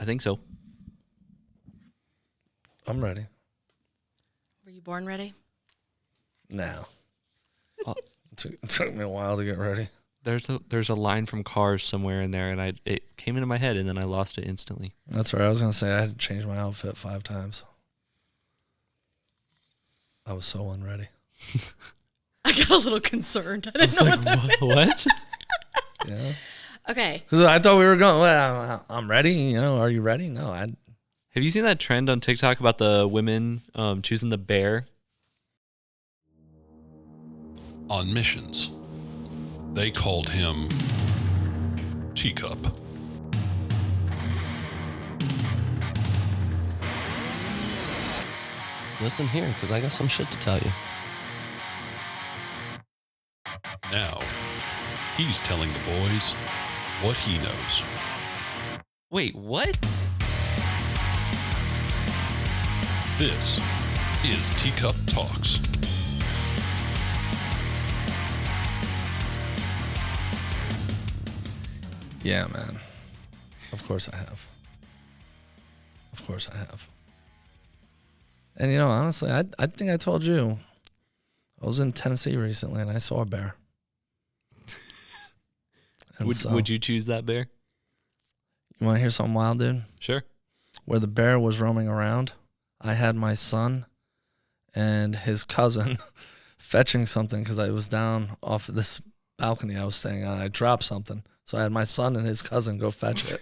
I think so. I'm ready. Were you born ready? No. It took me a while to get ready. There's a line from Cars somewhere in there, and it came into my head, and then I lost it instantly. That's right. I was going to say I had to change my outfit 5 times. I was so unready. I got a little concerned. I didn't know what that meant. What? Yeah. Okay. Because I thought we were going, well, I'm ready. You know, are you ready? No. Have you seen that trend on TikTok about the women choosing the bear? On missions, they called him Teacup. Listen here, because I got some shit to tell you. Now, he's telling the boys what he knows. Wait, what? This is Teacup Talks. Yeah, man. Of course I have. Of course I have. And, you know, honestly, I think I told you, I was in Tennessee recently and I saw a bear. Would you choose that bear? You want to hear something wild, dude? Sure. Where the bear was roaming around, I had my son and his cousin fetching something because I was down off of this balcony I was staying on. I dropped something. So I had my son and his cousin go fetch it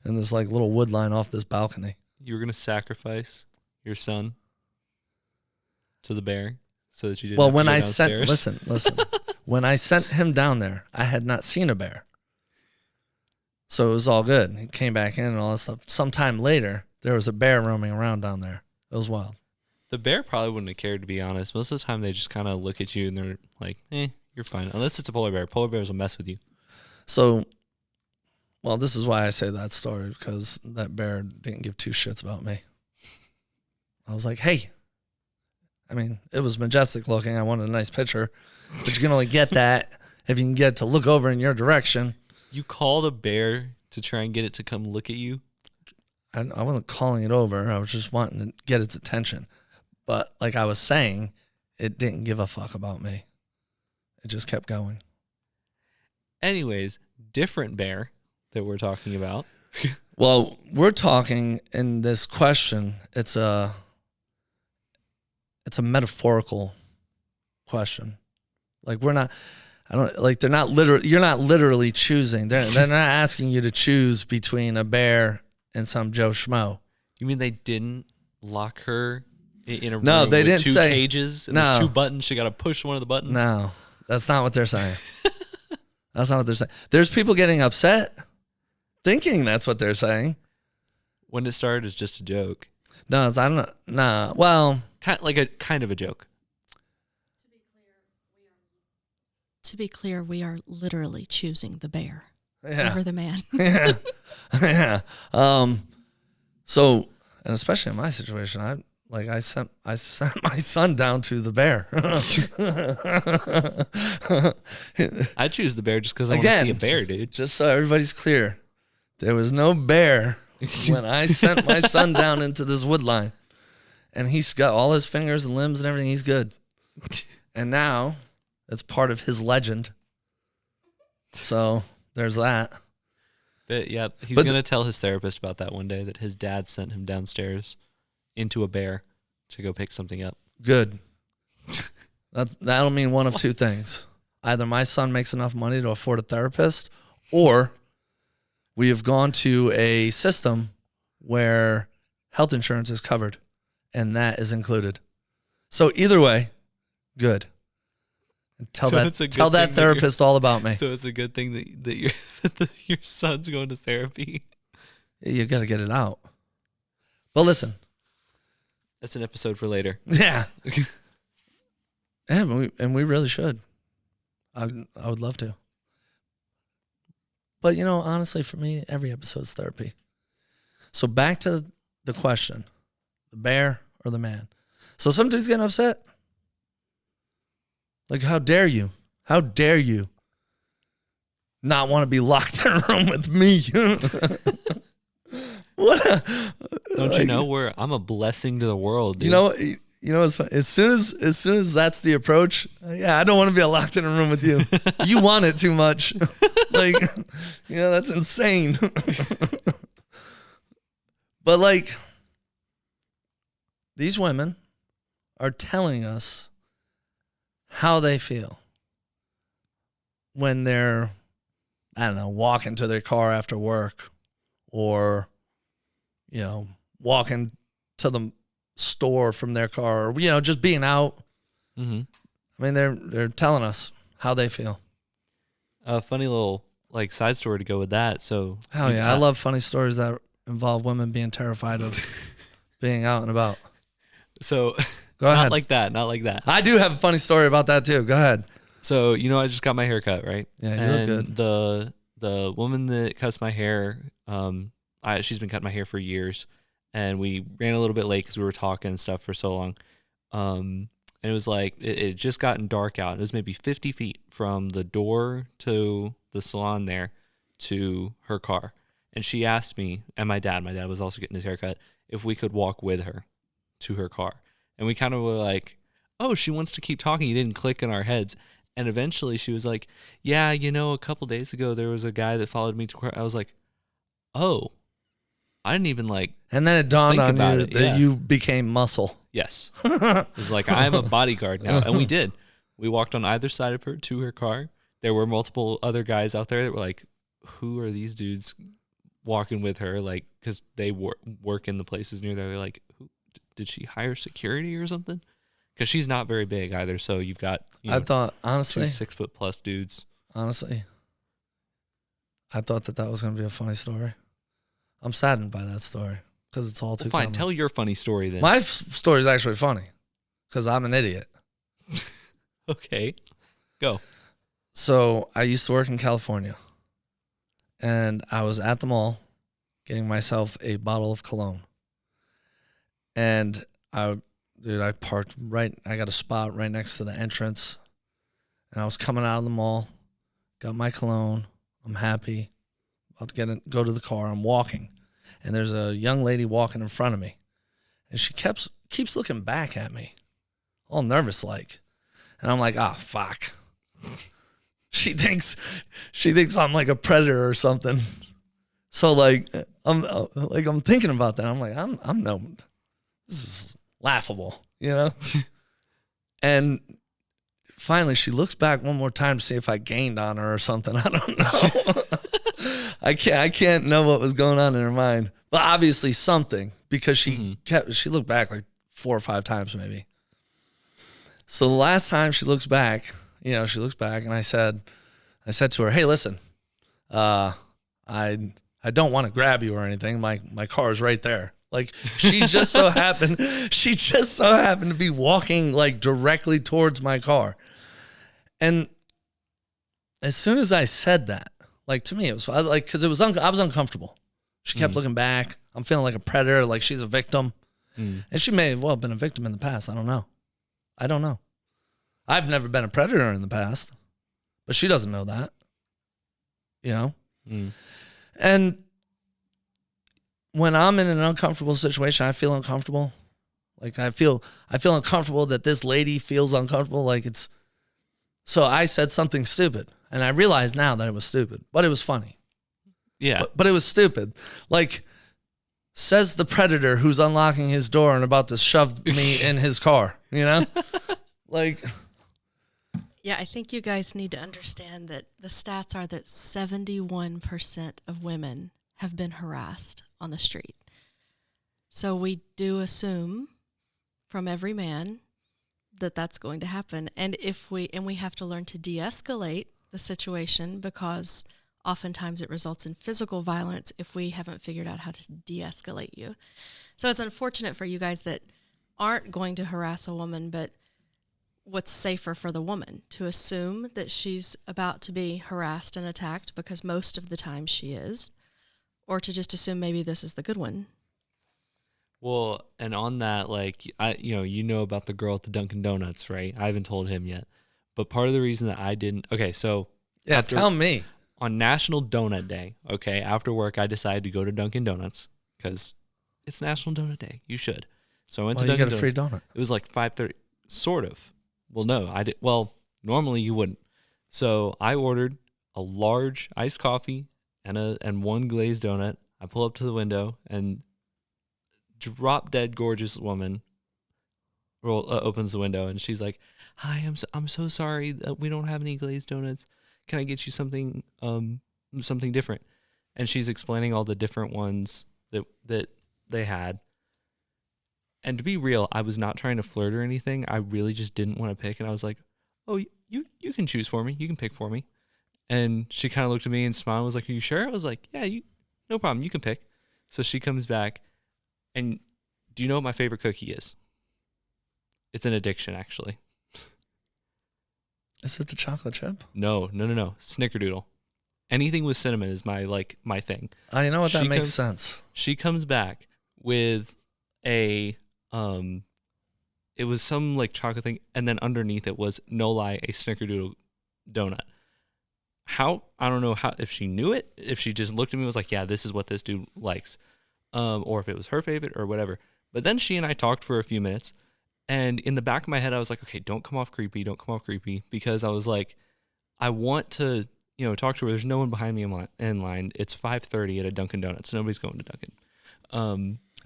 in this like little wood line off this balcony. You were going to sacrifice your son to the bear so that you didn't Well, have to when go I downstairs? sent, listen, when I sent him down there, I had not seen a bear. So it was all good. He came back in and all that stuff. Sometime later, there was a bear roaming around down there. It was wild. The bear probably wouldn't have cared, to be honest. Most of the time, they just kind of look at you and they're like, you're fine. Unless it's a polar bear. Polar bears will mess with you. So, well, this is why I say that story, because that bear didn't give 2 shits about me. I was like, hey. I mean, it was majestic looking. I wanted a nice picture. But you can only get that if you can get it to look over in your direction. You called a bear to try and get it to come look at you? I wasn't calling it over. I was just wanting to get its attention. But like I was saying, it didn't give a fuck about me. It just kept going. Anyways, different bear that we're talking about. Well, we're talking in this question, it's a metaphorical question. Like you're not literally choosing. They're not asking you to choose between a bear and some Joe Schmo. You mean they didn't lock her in a room No, they with didn't 2 say cages and no. there's 2 buttons? She got to push one of the buttons? No, that's not what they're saying. That's not what they're saying. There's people getting upset thinking that's what they're saying. When it started, it's just a joke. No, I don't know. Nah, well. Kind of a joke. To be clear, we are literally choosing the bear Yeah. over the man. Yeah. Yeah. So, and especially in my situation, I sent my son down to the bear. I choose the bear just because I want to see a bear, dude. Just so everybody's clear, there was no bear when I sent my son down into this wood line. And he's got all his fingers and limbs and everything. He's good. And now it's part of his legend. So there's that. Yeah, he's going to tell his therapist about that one day, that his dad sent him downstairs into a bear to go pick something up. Good. That'll mean one of 2 things. Either my son makes enough money to afford a therapist, or we have gone to a system where health insurance is covered, and that is included. So either way, good. And tell that therapist all about me. So it's a good thing that your son's going to therapy. You got to get it out. But listen. That's an episode for later. Yeah. And we really should. I would love to. But, you know, honestly, for me, every episode's therapy. So back to the question, the bear or the man. So some dude's getting upset. Like, how dare you? How dare you not want to be locked in a room with me? What? Don't you know I'm a blessing to the world, dude. You know, as soon as that's the approach, yeah, I don't want to be locked in a room with you. You want it too much. Like, that's insane. But like, these women are telling us how they feel when they're, I don't know, walking to their car after work, or, walking to the store from their car, or, just being out. Mm-hmm. I mean, they're telling us how they feel. A funny little side story to go with that. So, Hell yeah, I love funny stories that involve women being terrified of being out and about. So, go ahead. Not like that. I do have a funny story about that too. Go ahead. So, I just got my hair cut, right? Yeah, you look good. The woman that cuts my hair, she's been cutting my hair for years, and we ran a little bit late because we were talking and stuff for so long. And it was it just gotten dark out. It was maybe 50 feet from the door to the salon there to her car. And she asked me, and my dad was also getting his hair cut, if we could walk with her to her car. And we kind of were like, oh, she wants to keep talking. You didn't click in our heads. And eventually she was like, yeah, a couple days ago there was a guy that followed me to court. I was like, oh, I didn't even And then it dawned on you it. that you became muscle. Yes. It was I'm a bodyguard now. And we did. We walked on either side of her to her car. There were multiple other guys out there that were like, who are these dudes walking with her? Because they work in the places near there. They're like, did she hire security or something? Because she's not very big either. So you've got, I thought, honestly, 2 6-foot+ dudes. Honestly, I thought that was going to be a funny story. I'm saddened by that story because it's all too fine. common. Tell your funny story then. My story is actually funny because I'm an idiot. Okay, go. So I used to work in California, and I was at the mall getting myself a bottle of cologne. And I parked I got a spot right next to the entrance, and I was coming out of the mall, got my cologne. I'm happy, about to go to the car. I'm walking, and there's a young lady walking in front of me, and she keeps looking back at me, all nervous like, and I'm like, fuck. She thinks I'm like a predator or something. So I'm thinking about that. I'm like, I'm no, this is laughable, And finally she looks back one more time to see if I gained on her or something. I don't know. I can't know what was going on in her mind, but obviously something, because she looked back 4 or 5 times maybe. So the last time she looks back, and I said to her, hey, listen, I don't want to grab you or anything. My car is right there. She just so happened to be walking directly towards my car. And as soon as I said that, to me, it was because I was uncomfortable. She kept looking back. I'm feeling like a predator, like she's a victim. And she may have well been a victim in the past. I don't know. I've never been a predator in the past, but she doesn't know that, And when I'm in an uncomfortable situation, I feel uncomfortable. I feel uncomfortable that this lady feels uncomfortable. So I said something stupid, and I realize now that it was stupid, but it was funny. Yeah. But it was stupid. Says the predator who's unlocking his door and about to shove me in his car, Yeah, I think you guys need to understand that the stats are that 71% of women have been harassed on the street. So we do assume from every man that that's going to happen. And we have to learn to de-escalate the situation, because oftentimes it results in physical violence if we haven't figured out how to de-escalate you. So it's unfortunate for you guys that aren't going to harass a woman, but what's safer for the woman? To assume that she's about to be harassed and attacked, because most of the time she is, or to just assume maybe this is the good one. Well, and on that, about the girl at the Dunkin' Donuts, right? I haven't told him yet. But part of the reason that I didn't, so. Yeah, tell me. On National Donut Day, after work, I decided to go to Dunkin' Donuts because it's National Donut Day. You should. So I went Well, to you Dunkin' get a free Donuts. donut. It was like 5:30, sort of. Well, no, I did. Well, normally you wouldn't. So I ordered a large iced coffee and one glazed donut. I pull up to the window and drop dead gorgeous woman opens the window and she's like, "Hi, I'm so sorry that we don't have any glazed donuts. Can I get you something something different?" And she's explaining all the different ones that they had. And to be real, I was not trying to flirt or anything. I really just didn't want to pick, and I was like, "Oh, you can choose for me. You can pick for me." And she kind of looked at me and smiled and was like, "Are you sure?" I was like, "Yeah, no problem. You can pick." So she comes back, and do you know what my favorite cookie is? It's an addiction, actually. Is it the chocolate chip? No. Snickerdoodle. Anything with cinnamon is my thing. You know what? That She makes comes- sense. She comes back with a it was some like chocolate thing, and then underneath it was, no lie, a Snickerdoodle donut. I don't know how, if she knew it, if she just looked at me and was like, "Yeah, this is what this dude likes," or if it was her favorite or whatever. But then she and I talked for a few minutes, and in the back of my head, I was like, "Okay, don't come off creepy, because I was like, I want to, talk to her. There's no one behind me in line. It's 5:30 at a Dunkin' Donuts. Nobody's going to Dunkin'.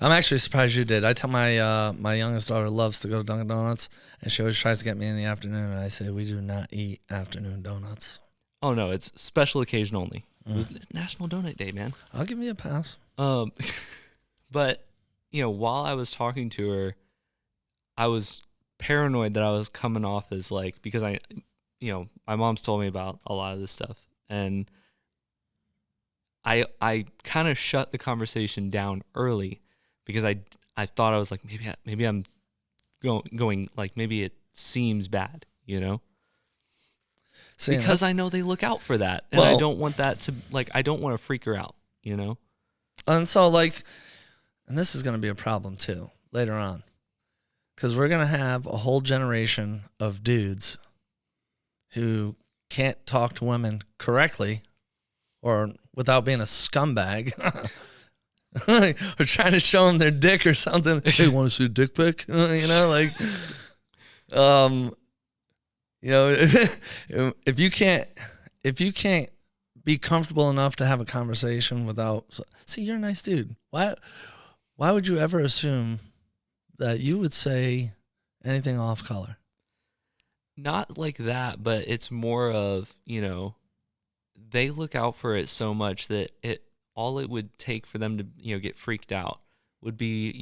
I'm actually surprised you did. I tell my my youngest daughter loves to go to Dunkin' Donuts, and she always tries to get me in the afternoon, and I say we do not eat afternoon donuts. Oh no, it's special occasion only. It was National Donut Day, man. I'll give you a pass. But while I was talking to her, I was paranoid that I was coming off as like, because my mom's told me about a lot of this stuff, and I kind of shut the conversation down early because I thought, I was like, maybe I'm going like, maybe it seems bad, See, because I know they look out for that, and I Well- don't want that to, like, I don't want to freak her out, and so and this is going to be a problem too later on, because we're going to have a whole generation of dudes who can't talk to women correctly or without being a scumbag or trying to show them their dick or something. Hey, want to see a dick pic? If you can't be comfortable enough to have a conversation without, see, you're a nice dude. Why would you ever assume that you would say anything off color? Not like that, but it's more of, they look out for it so much that all it would take for them to, get freaked out would be,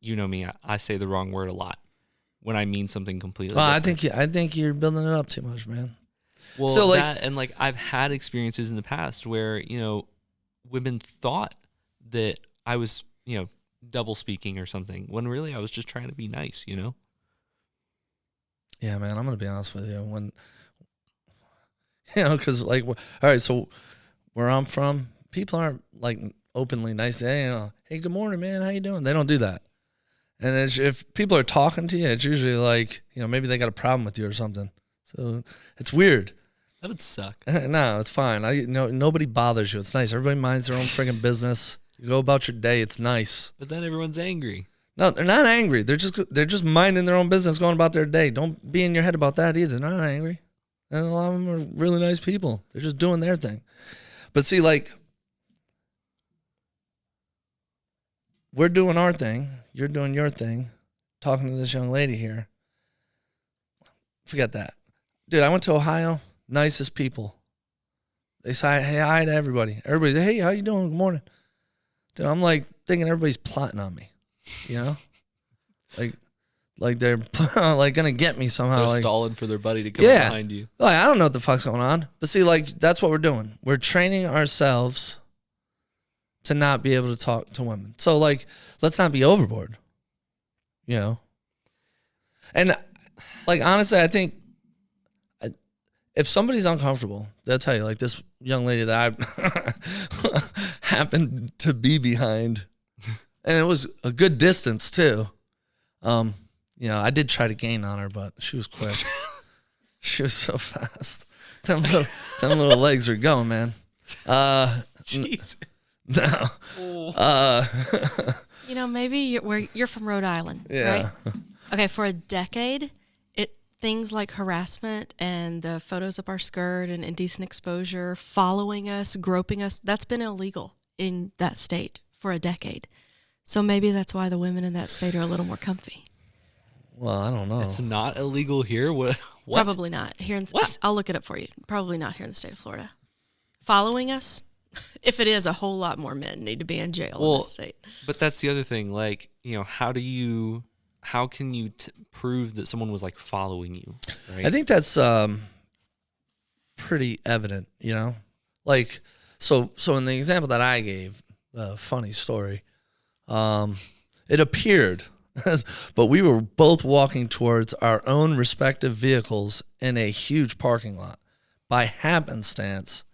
me, I say the wrong word a lot when I mean something completely Well, different. I think you're building it up too much, man. Well, So, that, and like, I've had experiences in the past where, women thought that I was, double speaking or something, when really I was just trying to be nice, Yeah, man, I'm gonna be honest with you. When because all right, so where I'm from, people aren't like openly nice. Hey, good morning, man. How you doing? They don't do that. And if people are talking to you, it's usually like, maybe they got a problem with you or something. So it's weird. That would suck. No, it's fine. Nobody bothers you. It's nice. Everybody minds their own friggin' business. You go about your day. It's nice. But then everyone's angry. No, they're not angry. They're just minding their own business, going about their day. Don't be in your head about that either. They're not angry. And a lot of them are really nice people. They're just doing their thing. But see, we're doing our thing. You're doing your thing. Talking to this young lady here. Forget that. Dude, I went to Ohio. Nicest people. They say hey, hi to everybody. Everybody, hey, how you doing? Good morning. Dude, I'm like thinking everybody's plotting on me. Like they're like gonna get me somehow. They're stalling for their buddy to come up behind you. I don't know what the fuck's going on. But see, that's what we're doing. We're training ourselves to not be able to talk to women. So let's not be overboard. And honestly, I think if somebody's uncomfortable, they'll tell you. Like this young lady that I happened to be behind, and it was a good distance too. I did try to gain on her, but she was quick. She was so fast. Them little legs are going, man. Jesus. No. Maybe you're from Rhode Island, Yeah. right? Okay, for a decade, things like harassment and the photos up our skirt and indecent exposure, following us, groping us, that's been illegal in that state for a decade. So maybe that's why the women in that state are a little more comfy. Well, I don't know. It's not illegal here. What? Probably not. What? I'll look it up for you. Probably not here in the state of Florida. Following us, if it is, a whole lot more men need to be in jail in this state. But that's the other thing. Like, how can you prove that someone was like following you? Right? I think that's pretty evident, like so in the example that I gave, the funny story, it appeared, but we were both walking towards our own respective vehicles in a huge parking lot. By happenstance,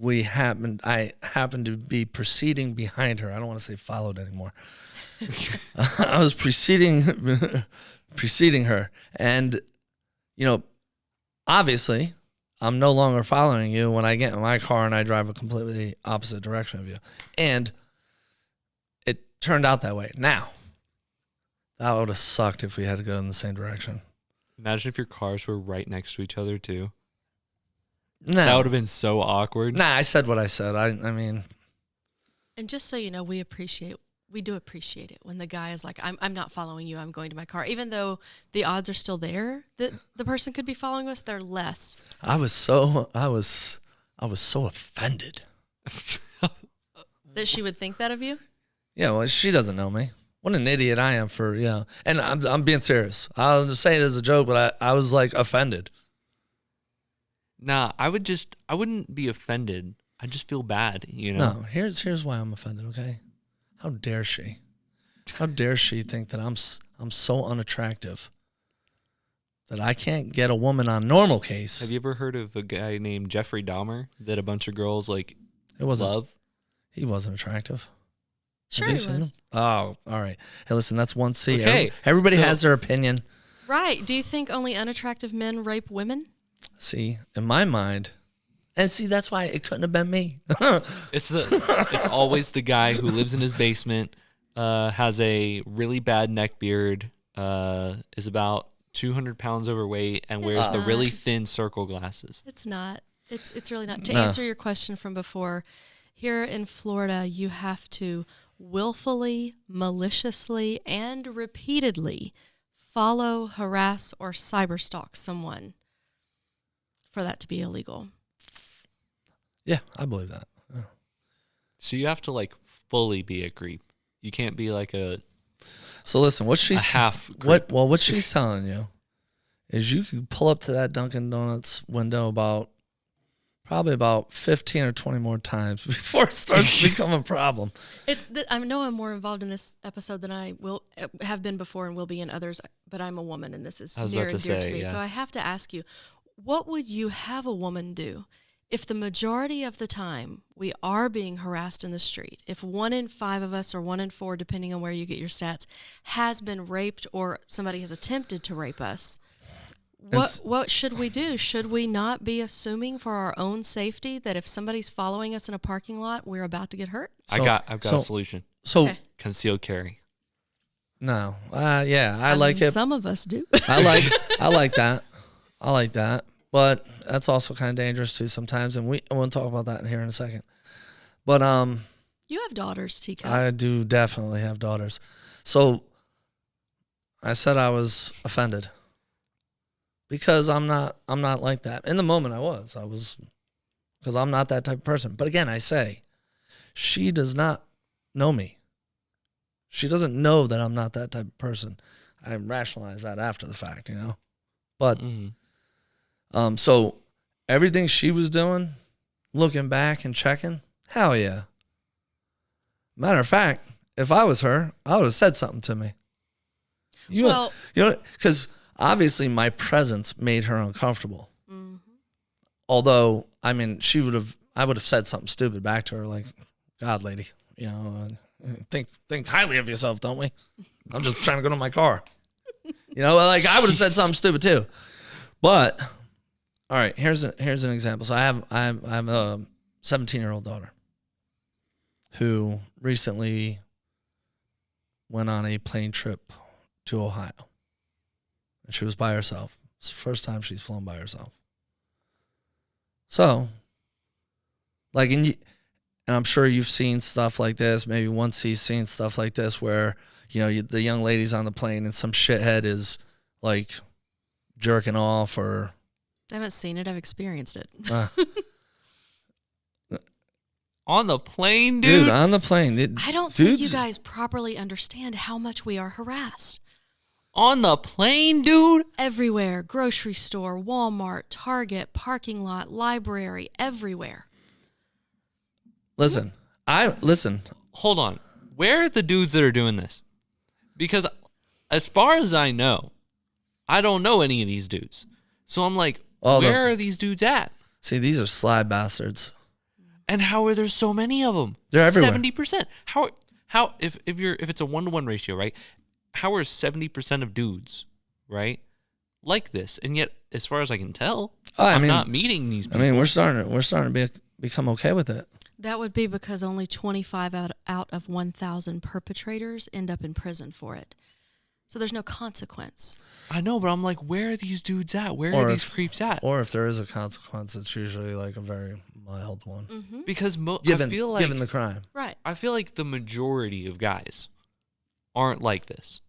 I happened to be proceeding behind her. I don't want to say followed anymore. I was preceding her, and obviously I'm no longer following you when I get in my car and I drive a completely opposite direction of you. And it turned out that way. Now, that would have sucked if we had to go in the same direction. Imagine if your cars were right next to each other too. No. That would have been so awkward. Nah, I said what I said. I mean. And just so you know, we do appreciate it when the guy is like, I'm not following you, I'm going to my car. Even though the odds are still there that the person could be following us, they're less. I was so offended. That she would think that of you? Yeah, well, she doesn't know me. What an idiot I am for, and I'm being serious. I'll say it as a joke, but I was like offended. Nah, I wouldn't be offended. I just feel bad, No, here's why I'm offended, okay? How dare she? How dare she think that I'm so unattractive that I can't get a woman on normal case? Have you ever heard of a guy named Jeffrey Dahmer that a bunch of girls love? He wasn't attractive. Sure Have he you seen was. him? Oh, all right. Hey, listen, that's one C. Okay, Everybody so- has their opinion. Right. Do you think only unattractive men rape women? See, in my mind, and see, that's why it couldn't have been me. It's always the guy who lives in his basement, has a really bad neck beard, is about 200 pounds overweight, and wears the really thin circle glasses. It's not. It's really not. To No. answer your question from before, here in Florida, you have to willfully, maliciously, and repeatedly follow, harass, or cyberstalk someone for that to be illegal. Yeah, I believe that. Yeah. So you have to fully be a creep. You can't be like a So listen, what she's half creep. what she's telling you is you can pull up to that Dunkin' Donuts window probably about 15 or 20 more times before it starts to become a problem. I know I'm more involved in this episode than I will have been before and will be in others, but I'm a woman and this is I was near about and to dear say, to me. yeah. So I have to ask you, what would you have a woman do if the majority of the time we are being harassed in the street? If 1 in 5 of us or 1 in 4, depending on where you get your stats, has been raped or somebody has attempted to rape us, what should we do? Should we not be assuming for our own safety that if somebody's following us in a parking lot, we're about to get hurt? I've got a solution. So Okay. Concealed carry. no, yeah, I like mean, it. Some of us do. I like that. I like that. But that's also kind of dangerous too sometimes, and we'll talk about that here in a second. But You have daughters, Teacup. I do definitely have daughters. So I said I was offended because I'm not like that. In the moment I was because I'm not that type of person. But again, I say she does not know me. She doesn't know that I'm not that type of person. I rationalize that after the fact, But so everything she was doing, looking back and checking, hell yeah. Matter of fact, if I was her, I would have said something to me. Because obviously my presence made her uncomfortable. Mm-hmm. Although, I mean, I would have said something stupid back to her, like, God, lady, think highly of yourself, don't we? I'm just trying to go to my car. I would have said something stupid too. But all right, here's an example. So I have a 17-year-old daughter. who recently went on a plane trip to Ohio. And she was by herself. It's the first time she's flown by herself. So, like, and I'm sure you've seen stuff like this. Maybe once he's seen stuff like this where, the young lady's on the plane and some shithead is, like, jerking off or... I haven't seen it. I've experienced it. On the plane, dude? Dude, on the plane. I don't think you guys properly understand how much we are harassed. On the plane, dude? Everywhere. Grocery store, Walmart, Target, parking lot, library, everywhere. Listen. Hold on. Where are the dudes that are doing this? Because as far as I know, I don't know any of these dudes. So I'm like, where are these dudes at? See, these are sly bastards. And how are there so many of them? They're everywhere. 70%. How if it's a 1-to-1 ratio, right? How are 70% of dudes, right, like this? And yet, as far as I can tell, I'm not meeting these people. I mean, we're starting to become okay with it. That would be because only 25 out of 1,000 perpetrators end up in prison for it. So there's no consequence. I know, but I'm like, where are these dudes at? Where are these creeps at? Or if there is a consequence, it's usually like a very mild one. Mm-hmm. Because given given the crime. Right. I feel like the majority of guys aren't like this.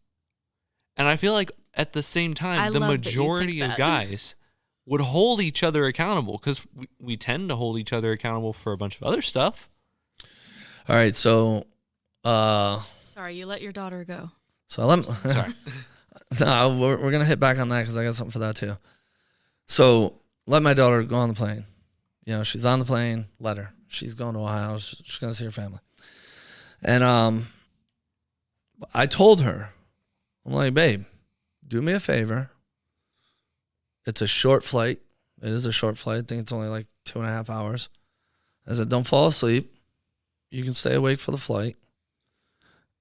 And I feel like at the same time, the majority of guys would hold each other accountable because we tend to hold each other accountable for a bunch of other stuff. All right, so... Sorry, you let your daughter go. So Sorry. No, we're going to hit back on that because I got something for that too. So let my daughter go on the plane. She's on the plane, let her. She's going to Ohio. She's going to see her family. And I told her, I'm like, babe, do me a favor. It's a short flight. It is a short flight. I think it's only like 2.5 hours. I said, don't fall asleep. You can stay awake for the flight.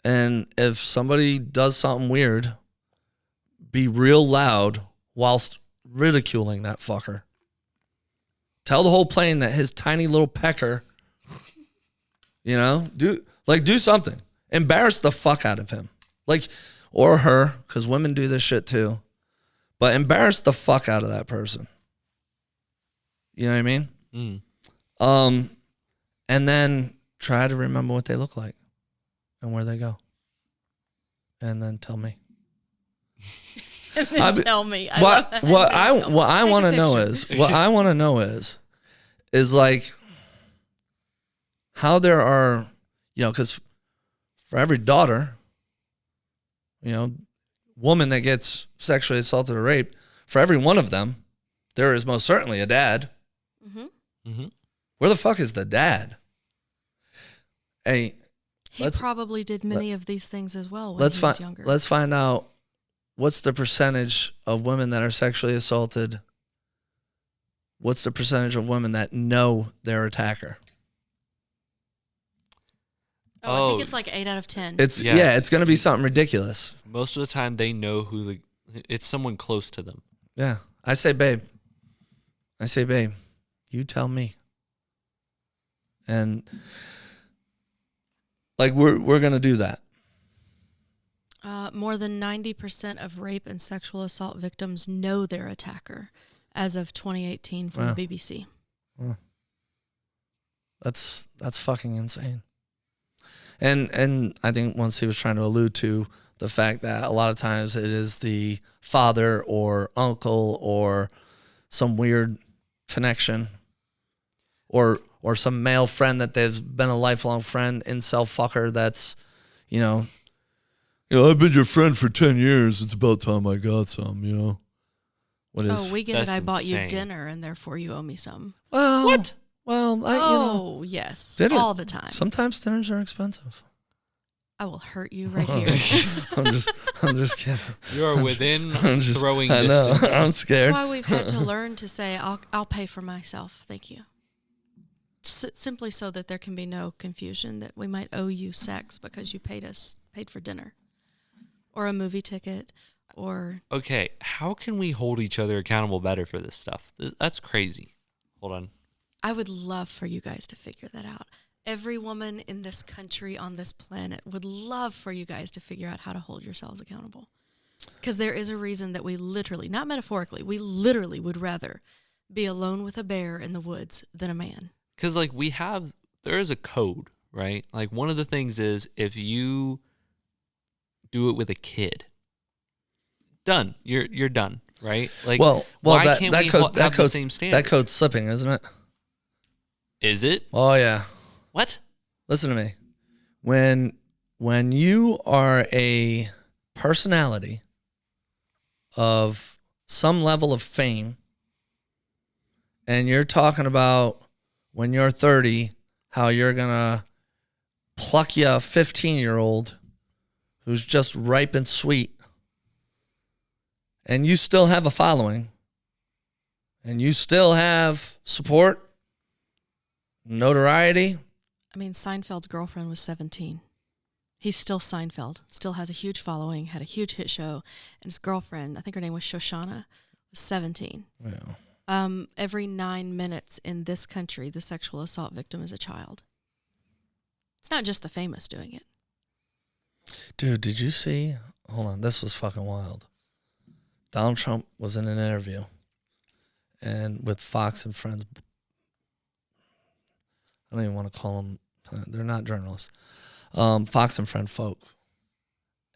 And if somebody does something weird, be real loud whilst ridiculing that fucker. Tell the whole plane that his tiny little pecker, do something. Embarrass the fuck out of him. Or her, because women do this shit too. But embarrass the fuck out of that person. You know what I mean? Mm. And then try to remember what they look like and where they go. And then tell me. Tell me. What I want to know is like how there are, because for every daughter, woman that gets sexually assaulted or raped, for every one of them, there is most certainly a dad. Mm-hmm. Mm-hmm. Where the fuck is the dad? Hey, he probably did many of these things as well when he was younger. Let's find out what's the percentage of women that are sexually assaulted. What's the percentage of women that know their attacker? I think it's like 8 out of 10. It's going to be something ridiculous. Most of the time, they know it's someone close to them. Yeah, I say, babe, you tell me. And we're going to do that. More than 90% of rape and sexual assault victims know their attacker, as of 2018 from the BBC. Wow. That's fucking insane. And I think once he was trying to allude to the fact that a lot of times it is the father or uncle or some weird connection or some male friend that they've been a lifelong friend, incel fucker that's, I've been your friend for 10 years. It's about time I got some, we get it. I bought insane. you dinner and therefore you owe me some. Well, What? Well, yes. dinner, all the time. Sometimes dinners are expensive. I will hurt you right here. I'm just kidding. You're within throwing I know. distance. I'm scared. That's why we've had to learn to say, I'll pay for myself. Thank you. Simply so that there can be no confusion that we might owe you sex because you paid for dinner or a movie ticket or... Okay, how can we hold each other accountable better for this stuff? That's crazy. Hold on. I would love for you guys to figure that out. Every woman in this country, on this planet, would love for you guys to figure out how to hold yourselves accountable. Because there is a reason that we literally, not metaphorically, we literally would rather be alone with a bear in the woods than a man. Because like there is a code, right? Like one of the things is if you do it with a kid, done. You're done, right? Like, well, why that, can't that we code, that have the code, same standard? That code's slipping, isn't it? Is it? Oh yeah. What? Listen to me. When you are a personality of some level of fame, and you're talking about when you're 30, how you're gonna pluck you a 15-year-old who's just ripe and sweet, and you still have a following, and you still have support, notoriety. I mean, Seinfeld's girlfriend was 17. He's still Seinfeld, still has a huge following, had a huge hit show, and his girlfriend, I think her name was Shoshana, was 17. Yeah. Every 9 minutes in this country, the sexual assault victim is a child. It's not just the famous doing it. Dude, did you see? Hold on, this was fucking wild. Donald Trump was in an interview, and with Fox and Friends. I don't even want to call them. They're not journalists. Fox and Friend folk,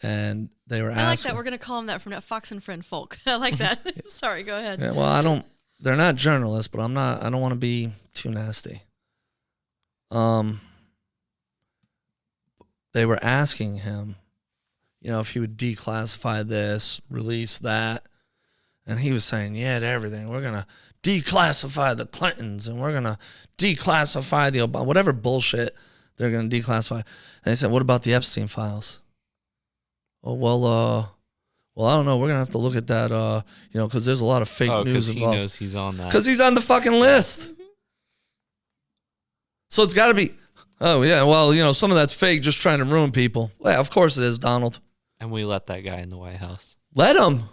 and they were asking. I like that. We're going to call them that from now. Fox and Friend folk. I like that. Sorry, go ahead. Yeah, well, I don't. They're not journalists, but I'm not. I don't want to be too nasty. They were asking him, if he would declassify this, release that, and he was saying, yeah, to everything. We're gonna declassify the Clintons, and we're gonna declassify the Obama, whatever bullshit they're gonna declassify. And they said, what about the Epstein files? Oh well, I don't know. We're gonna have to look at that, because there's a lot of fake news involved. He knows he's on that. Because he's on the fucking list. So it's got to be. Oh yeah, well, some of that's fake, just trying to ruin people. Well, of course it is, Donald. And we let that guy in the White House. Let him.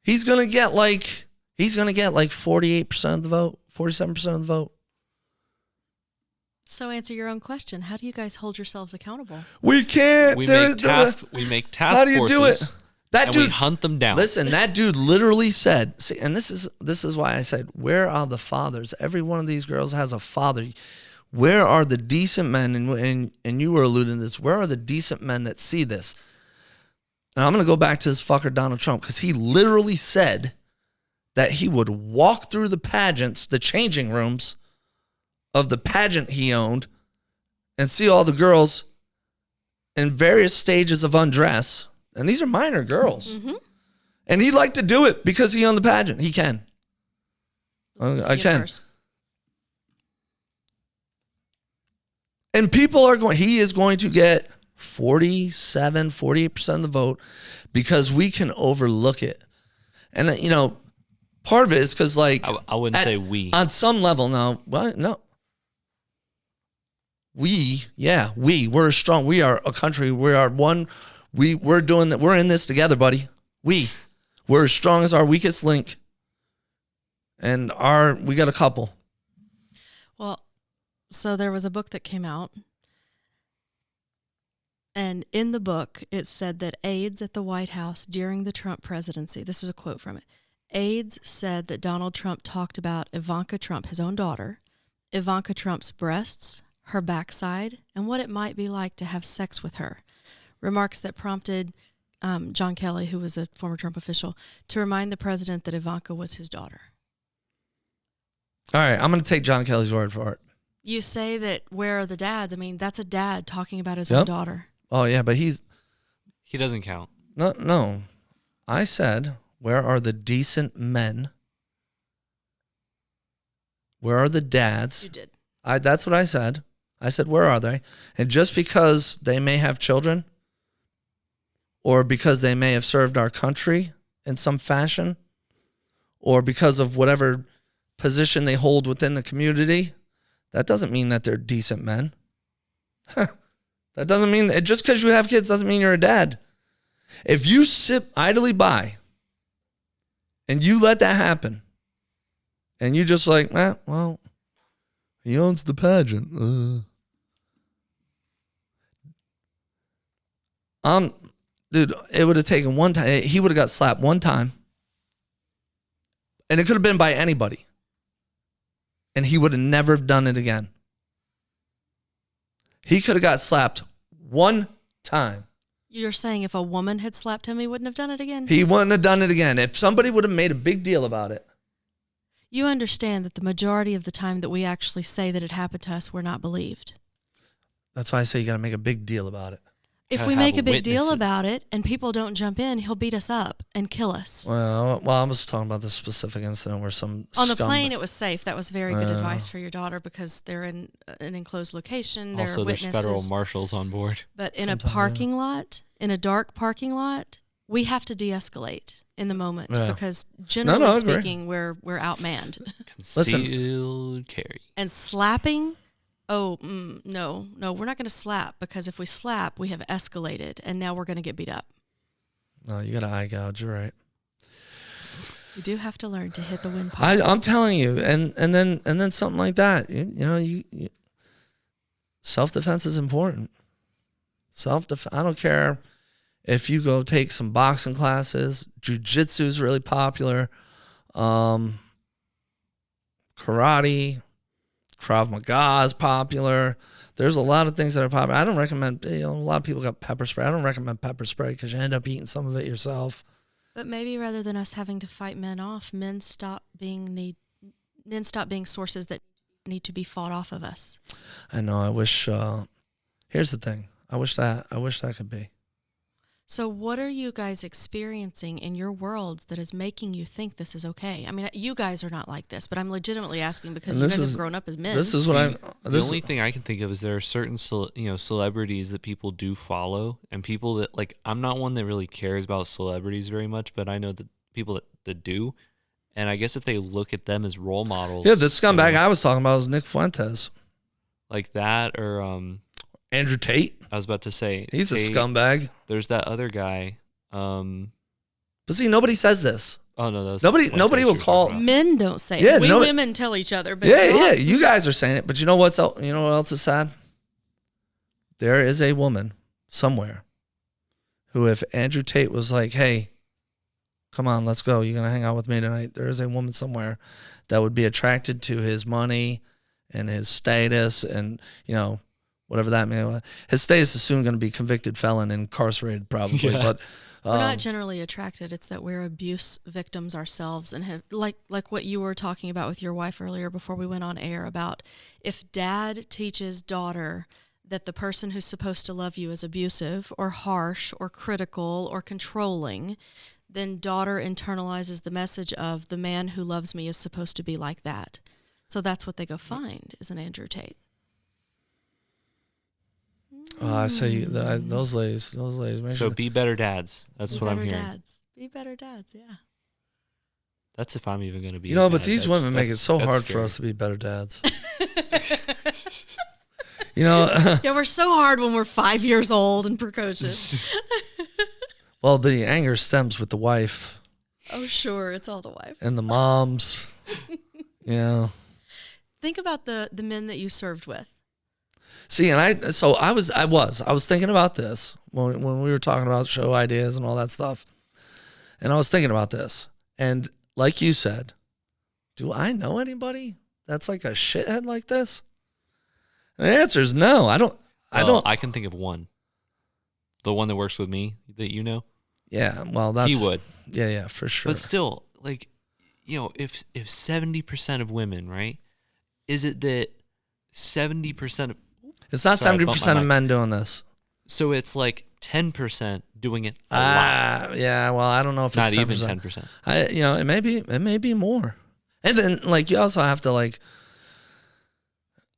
He's gonna get like 48% of the vote, 47% of the vote. So answer your own question. How do you guys hold yourselves accountable? We can't. We make task How do you forces. do it? That and dude we hunt them down. Listen, that dude literally said. See, and this is why I said, where are the fathers? Every one of these girls has a father. Where are the decent men? And you were alluding to this. Where are the decent men that see this? And I'm going to go back to this fucker Donald Trump, because he literally said that he would walk through the pageants, the changing rooms of the pageant he owned, and see all the girls in various stages of undress. And these are minor girls. Mm-hmm. And he'd like to do it because he owned the pageant. He can. I can. And he is going to get 48% of the vote because we can overlook it. And, part of it is because, like, I wouldn't say we. On some level, no. We're strong. We are a country. We are one. We're doing that. We're in this together, buddy. We're as strong as our weakest link. And we got a couple. Well, so there was a book that came out, and in the book it said that aides at the White House during the Trump presidency, this is a quote from it, aides said that Donald Trump talked about Ivanka Trump, his own daughter, Ivanka Trump's breasts, her backside, and what it might be like to have sex with her. Remarks that prompted John Kelly, who was a former Trump official, to remind the president that Ivanka was his daughter. All right, I'm going to take John Kelly's word for it. You say that where are the dads? I mean, that's a dad talking about his own daughter. Oh, yeah, but he doesn't count. No. I said, where are the decent men? Where are the dads? You did. That's what I said. I said, where are they? And just because they may have children, or because they may have served our country in some fashion, or because of whatever position they hold within the community, that doesn't mean that they're decent men. That doesn't mean, just because you have kids doesn't mean you're a dad. If you sit idly by and you let that happen, and you just like, well, he owns the pageant. Dude, it would have taken one time. He would have got slapped one time. And it could have been by anybody. And he would have never done it again. He could have got slapped one time. You're saying if a woman had slapped him, he wouldn't have done it again? He wouldn't have done it again. If somebody would have made a big deal about it. You understand that the majority of the time that we actually say that it happened to us, we're not believed. That's why I say you got to make a big deal about it. If Gotta we have make a big deal witnesses. about it and people don't jump in, he'll beat us up and kill us. Well, I was talking about the specific incident where some On the scum- plane, it was safe. That was very good advice for your daughter because they're in an enclosed location. There Also, are there's witnesses. federal marshals on board. But in a Sometimes, parking lot, in a dark parking lot, we have to de-escalate in the moment Yeah. because generally I agree. speaking, we're outmanned. Concealed carry. And slapping, no, we're not going to slap because if we slap, we have escalated and now we're going to get beat up. No, you got to eye gouge. You're right. You do have to learn to hit the windpipe. I'm telling you, and then something like that. You self-defense is important. Self-defense. I don't care if you go take some boxing classes. Jiu-jitsu is really popular. Karate, Krav Maga is popular. There's a lot of things that are popular. I don't recommend. A lot of people got pepper spray. I don't recommend pepper spray because you end up eating some of it yourself. But maybe rather than us having to fight men off, men stop being sources that need to be fought off of us. I know. I wish. Here's the thing. I wish that could be. So what are you guys experiencing in your worlds that is making you think this is okay? I mean, you guys are not like this, but I'm legitimately asking because And you this guys is- have grown up as men. This is what I. The only thing I can think of is there are certain celebrities that people do follow, and people that like. I'm not one that really cares about celebrities very much, but I know that people that do, and I guess if they look at them as role models, Yeah, the scumbag you know, I was talking about was Nick Fuentes. like that, or Andrew Tate. I was about to say He's a Tate. scumbag. There's that other guy. But see, nobody says this. Oh no, that's Nobody Fuentes will you were call- talking about. Men don't say Yeah, it. We no- women tell each other. But Yeah, y'all- yeah. You guys are saying it, but you know what else is sad? There is a woman somewhere who, if Andrew Tate was like, "Hey, come on, let's go. You're gonna hang out with me tonight." There is a woman somewhere that would be attracted to his money and his status, and whatever that may. His status is soon going to be convicted felon, incarcerated probably. Yeah. But We're not generally attracted. It's that we're abuse victims ourselves and have like what you were talking about with your wife earlier before we went on air about if dad teaches daughter that the person who's supposed to love you is abusive or harsh or critical or controlling, then daughter internalizes the message of the man who loves me is supposed to be like that. So that's what they go find is an Andrew Tate. I say those ladies. Make So sure. be better dads. That's Be what I'm better hearing. dads. Be better dads, yeah. That's if I'm even going to be. But a dad. these That's- women make it that's- so that's hard for scary. us to be better dads. Yeah, we're so hard when we're 5 years old and precocious. Well, the anger stems with the wife Oh, sure, it's all the wife. and the moms. Yeah. Think about the men that you served with. See, and I was thinking about this when we were talking about show ideas and all that stuff. And I was thinking about this. And like you said, do I know anybody that's like a shithead like this? And the answer is no. I don't. I can think of one. The one that works with me that you know. Yeah, well, that's. He would. Yeah, for sure. But still, like, if 70% of women, right? Is it that 70% of It's not Sorry, I 70% bumped my of mic. men doing this. so it's like 10% doing it a lot. Yeah, well, I don't know if Not it's even 10%. 10%. It may be more. And then like you also have to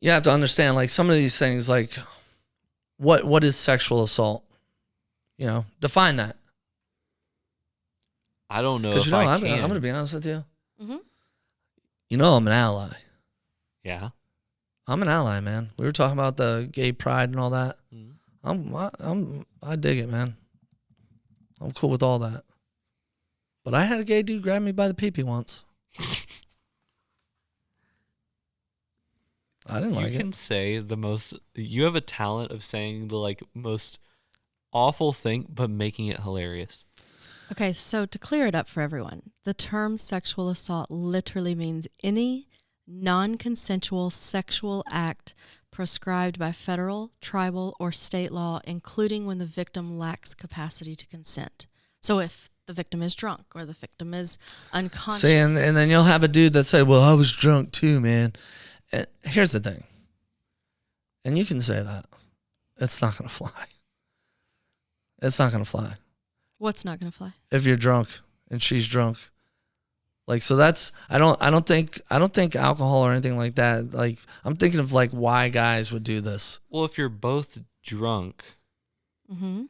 you have to understand like some of these things like what is sexual assault? Define that. I don't know Because if I'm can. going to be honest with you. Mm-hmm. I'm an ally. Yeah. I'm an ally, man. We were talking about the gay pride and all that. Mhm. I dig it, man. I'm cool with all that. But I had a gay dude grab me by the pee-pee once. I didn't like You it. can say the most. You have a talent of saying the most awful thing, but making it hilarious. Okay, so to clear it up for everyone, the term sexual assault literally means any non-consensual sexual act prescribed by federal, tribal, or state law, including when the victim lacks capacity to consent. So if the victim is drunk or the victim is unconscious. See, and then you'll have a dude that say, well, I was drunk too, man. And here's the thing. And you can say that. It's not going to fly. It's not going to fly. What's not going to fly? If you're drunk and she's drunk. Like, so that's, I don't think alcohol or anything like that. Like, I'm thinking of like why guys would do this. Well, if you're both drunk, Mm-hmm.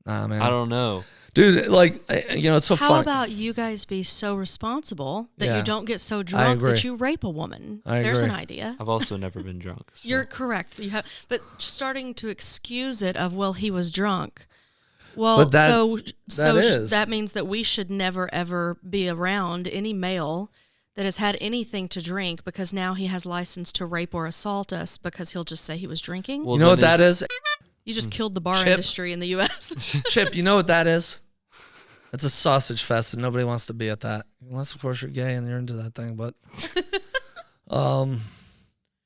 Nah, man. I don't know. Dude, like, it's so How funny. about you guys be so responsible that Yeah. you don't get so drunk agree. that you rape a woman? I There's agree. an idea. I've also never been drunk. So. You're correct. You have, but starting to excuse it of, well, he was drunk. Well, But that is. that means that we should never ever be around any male that has had anything to drink, because now he has license to rape or assault us because he'll just say he was drinking. Well, You know what then that is? You just killed the bar Chip. industry in the U.S. Chip, you know what that is? It's a sausage fest, and nobody wants to be at that. Unless, of course, you're gay and you're into that thing. But,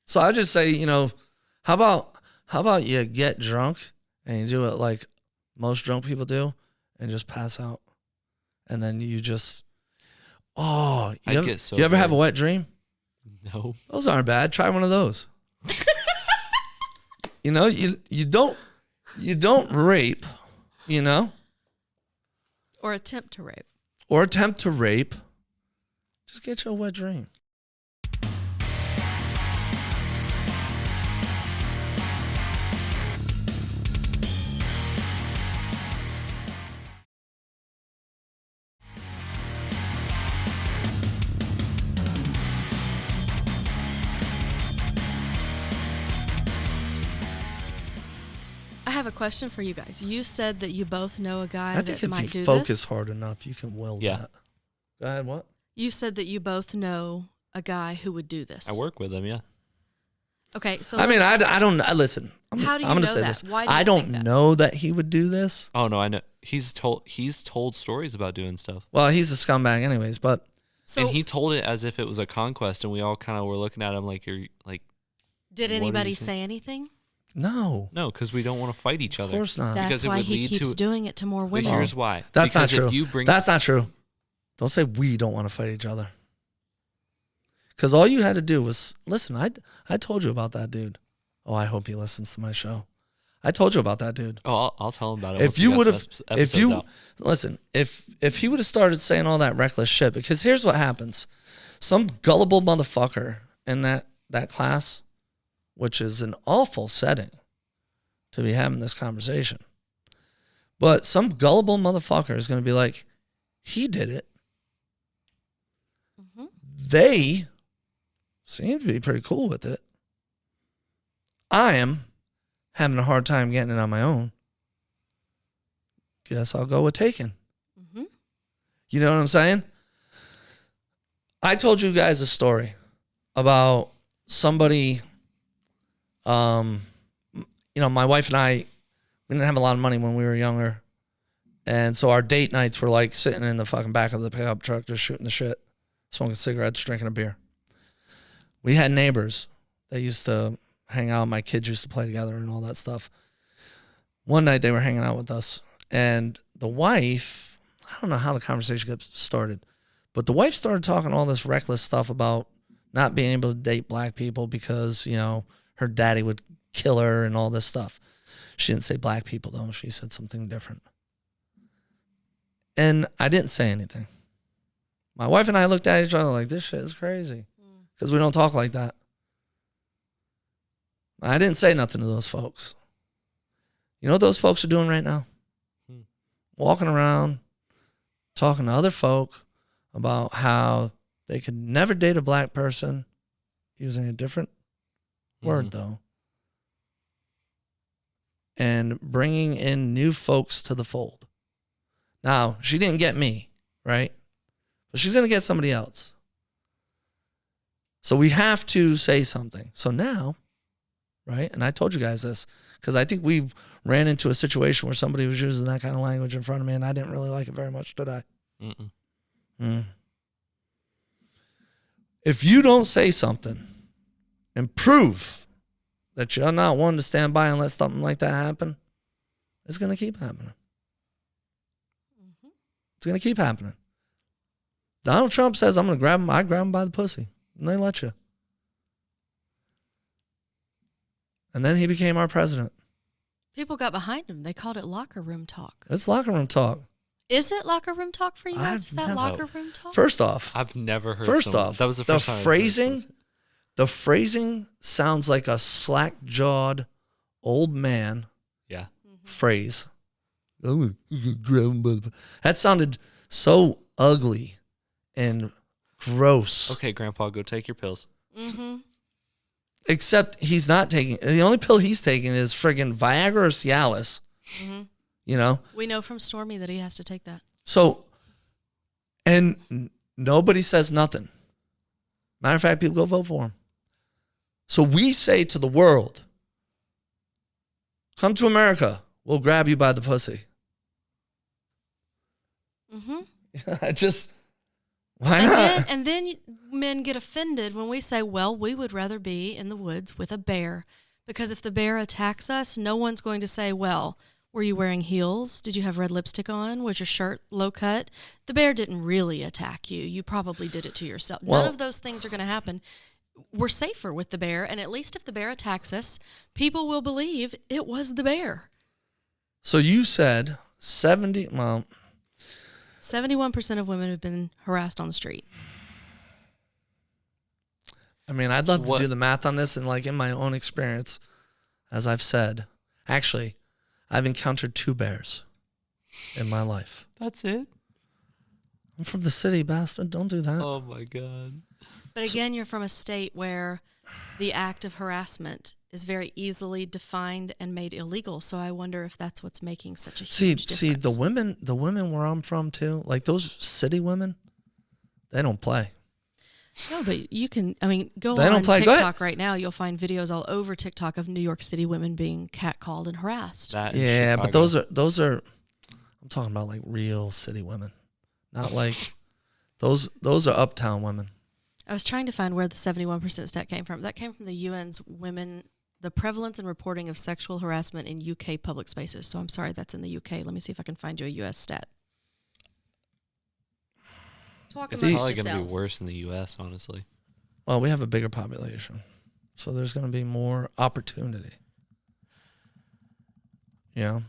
so I just say, how about you get drunk and you do it like most drunk people do, and just pass out, and then you just, you get so ever have a bored. wet dream? No. Those aren't bad. Try one of those. You don't rape, or attempt to rape. or attempt to rape. Just get you a wet dream. I have a question for you guys. You said that you both know a guy I think that might if you do focus this. hard enough, you can will Yeah. that. Go ahead, what? You said that you both know a guy who would do this. I work with him, yeah. Okay, so I mean, let's- I don't listen. How do you I'm gonna know say that? this. Why do you I don't think that? know that he would do this. Oh no, I know. He's told stories about doing stuff. Well, he's a scumbag anyways, but so And he told it as if it was a conquest, and we all kind of were looking at him like you're like, did what are you anybody saying? say anything? no. no, because we don't want to fight each Of other. course not. Because That's it why would he lead keeps to- doing it to more But women. here's why. That's not Because true. If you bring That's not true. Don't say we don't want to fight each other. Because all you had to do was listen. I told you about that dude. Oh, I hope he listens to my show. I told you about that dude. Oh, I'll tell him about it. If once you we got would have, some if episodes you out. listen, if he would have started saying all that reckless shit, because here's what happens: some gullible motherfucker in that class, which is an awful setting to be having this conversation, but some gullible motherfucker is going to be like, he did it. Mhm. They seem to be pretty cool with it. I am having a hard time getting it on my own. Guess I'll go with taking. Mhm. You know what I'm saying? I told you guys a story about somebody, my wife and I, we didn't have a lot of money when we were younger. And so our date nights were like sitting in the fucking back of the pickup truck, just shooting the shit, smoking cigarettes, drinking a beer. We had neighbors that used to hang out. My kids used to play together and all that stuff. One night they were hanging out with us, and the wife, I don't know how the conversation got started, but the wife started talking all this reckless stuff about not being able to date black people because, her daddy would kill her and all this stuff. She didn't say black people, though. She said something different. And I didn't say anything. My wife and I looked at each other like, this shit is crazy, because we don't talk like that. I didn't say nothing to those folks. You know what those folks are doing right now? Walking around, talking to other folk about how they could never date a black person, using a different word, though, and bringing in new folks to the fold. Now, she didn't get me, right? But she's going to get somebody else. So we have to say something. So now, right, and I told you guys this, because I think we've ran into a situation where somebody was using that kind of language in front of me, and I didn't really like it very much, did I? Mm-mm. Mm. If you don't say something and prove that you're not one to stand by and let something like that happen, it's going to keep happening. It's going to keep happening. Donald Trump says, I'm going to grab him. I grab him by the pussy. And they let you. And then he became our president. People got behind him. They called it locker room talk. It's locker room talk. Is it locker room talk for you guys? Is that never- locker room talk? First off, I've never heard. First someone, off, that was the first time I've heard phrasing, someone the phrasing sounds like a slack-jawed old man say- Yeah. phrase. Oh, you can grab him by the- That sounded so ugly and gross. Okay, Grandpa, go take your pills. Mm-hmm. Except he's not taking. The only pill he's taking is friggin' Viagra or Cialis. Mm-hmm. You know. We know from Stormy that he has to take that. So, and nobody says nothing. Matter of fact, people go vote for him. So we say to the world, come to America. We'll grab you by the pussy. Mm-hmm. Why not? And then men get offended when we say, well, we would rather be in the woods with a bear. Because if the bear attacks us, no one's going to say, well, were you wearing heels? Did you have red lipstick on? Was your shirt low cut? The bear didn't really attack you. You probably did it to yourself. Well, None of those things are going to happen. We're safer with the bear. And at least if the bear attacks us, people will believe it was the bear. So you said 71% 71% of women have been harassed on the street. I mean, I'd love What- to do the math on this, and like in my own experience, as I've said, actually, I've encountered 2 bears in my life. That's it. I'm from the city, bastard. Don't do that. Oh my God. But again, you're from a state where the act of harassment is very easily defined and made illegal. So I wonder if that's what's making such a huge difference. See, the women where I'm from too, like those city women, they don't play. No, but you can, I mean, go They on don't play. Go ahead. TikTok right now. You'll find videos all over TikTok of New York City women being catcalled and harassed. That in Yeah, but Chicago. those are. I'm talking about like real city women, not like those are uptown women. I was trying to find where the 71% stat came from. That came from the UN's Women, the Prevalence and Reporting of Sexual Harassment in UK Public Spaces. So I'm sorry, that's in the UK. Let me see if I can find you a US stat. Talk It's amongst probably going to yourselves. be worse in the U.S., honestly. Well, we have a bigger population, so there's going to be more opportunity. You know,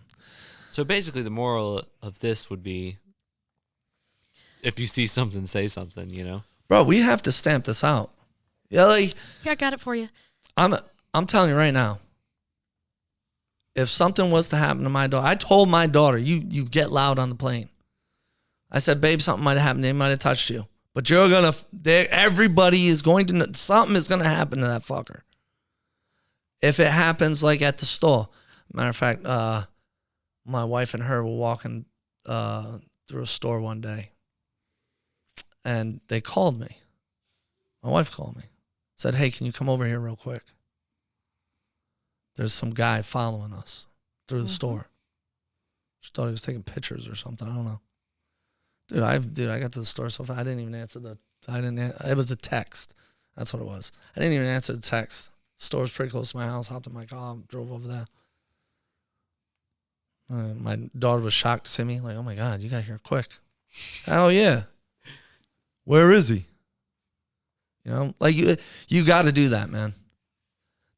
So basically, the moral of this would be, if you see something, say something. You know. bro, we have to stamp this out. Yeah, like Here, I got it for you. I'm telling you right now. If something was to happen to my daughter, I told my daughter, you get loud on the plane. I said, babe, something might have happened. They might have touched you. But you're going to, everybody is going to know, something is going to happen to that fucker. If it happens like at the store. Matter of fact, my wife and her were walking through a store one day. And they called me. My wife called me. Said, hey, can you come over here real quick? There's some guy following us through the store. She thought he was taking pictures or something. I don't know. Dude, I got to the store so fast. I didn't even answer it was a text. That's what it was. I didn't even answer the text. The store was pretty close to my house. Hopped in my car, drove over there. My daughter was shocked to see me. Like, oh my God, you got here quick. Hell yeah. Where is he? You know, like you got to do that, man.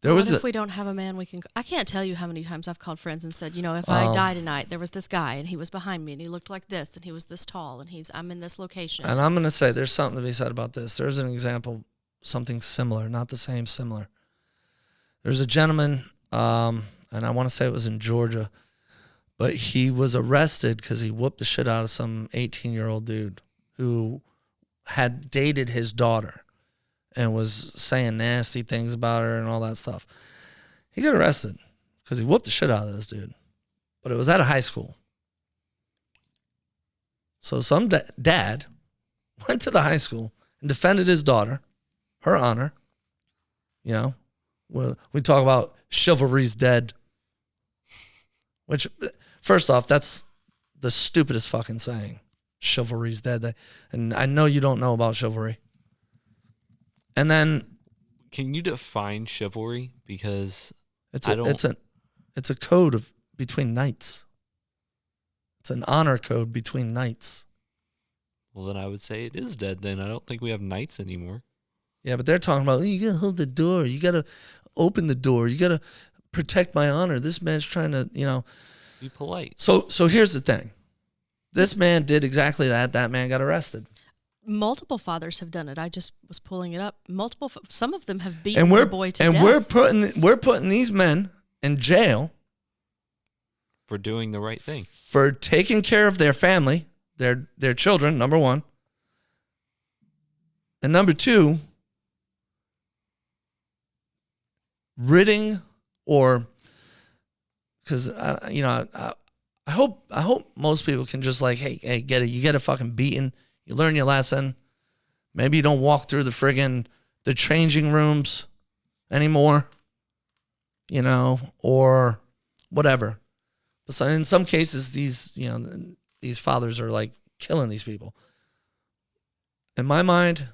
If we don't have a man, we can. I can't tell you how many times I've called friends and said, you know, if I die tonight, there was this guy and he was behind me and he looked like this and he was this tall and I'm in this location. And I'm going to say there's something to be said about this. There's an example, something similar, not the same, similar. There's a gentleman, and I want to say it was in Georgia, but he was arrested because he whooped the shit out of some 18-year-old dude who had dated his daughter and was saying nasty things about her and all that stuff. He got arrested because he whooped the shit out of this dude. But it was at a high school. So some dad went to the high school and defended his daughter, her honor. You know, we talk about chivalry's dead. Which, first off, that's the stupidest fucking saying. Chivalry's dead. And I know you don't know about chivalry. And then Can you define chivalry? Because it's I don't. a code of between knights. It's an honor code between knights. Well, then I would say it is dead. Then I don't think we have knights anymore. Yeah, but they're talking about, you gotta hold the door. You gotta open the door. You gotta protect my honor. This man's trying to, Be polite. So here's the thing. This man did exactly that. That man got arrested. Multiple fathers have done it. I just was pulling it up. Some of them have beaten their boy to death. And we're putting these men in jail For doing the right thing. for taking care of their family, their children, number one. And number two, ridding or because I hope most people can just like, hey, get it. You get a fucking beating. You learn your lesson. Maybe you don't walk through the changing rooms anymore, or whatever. But in some cases, these fathers are like killing these people. In my mind,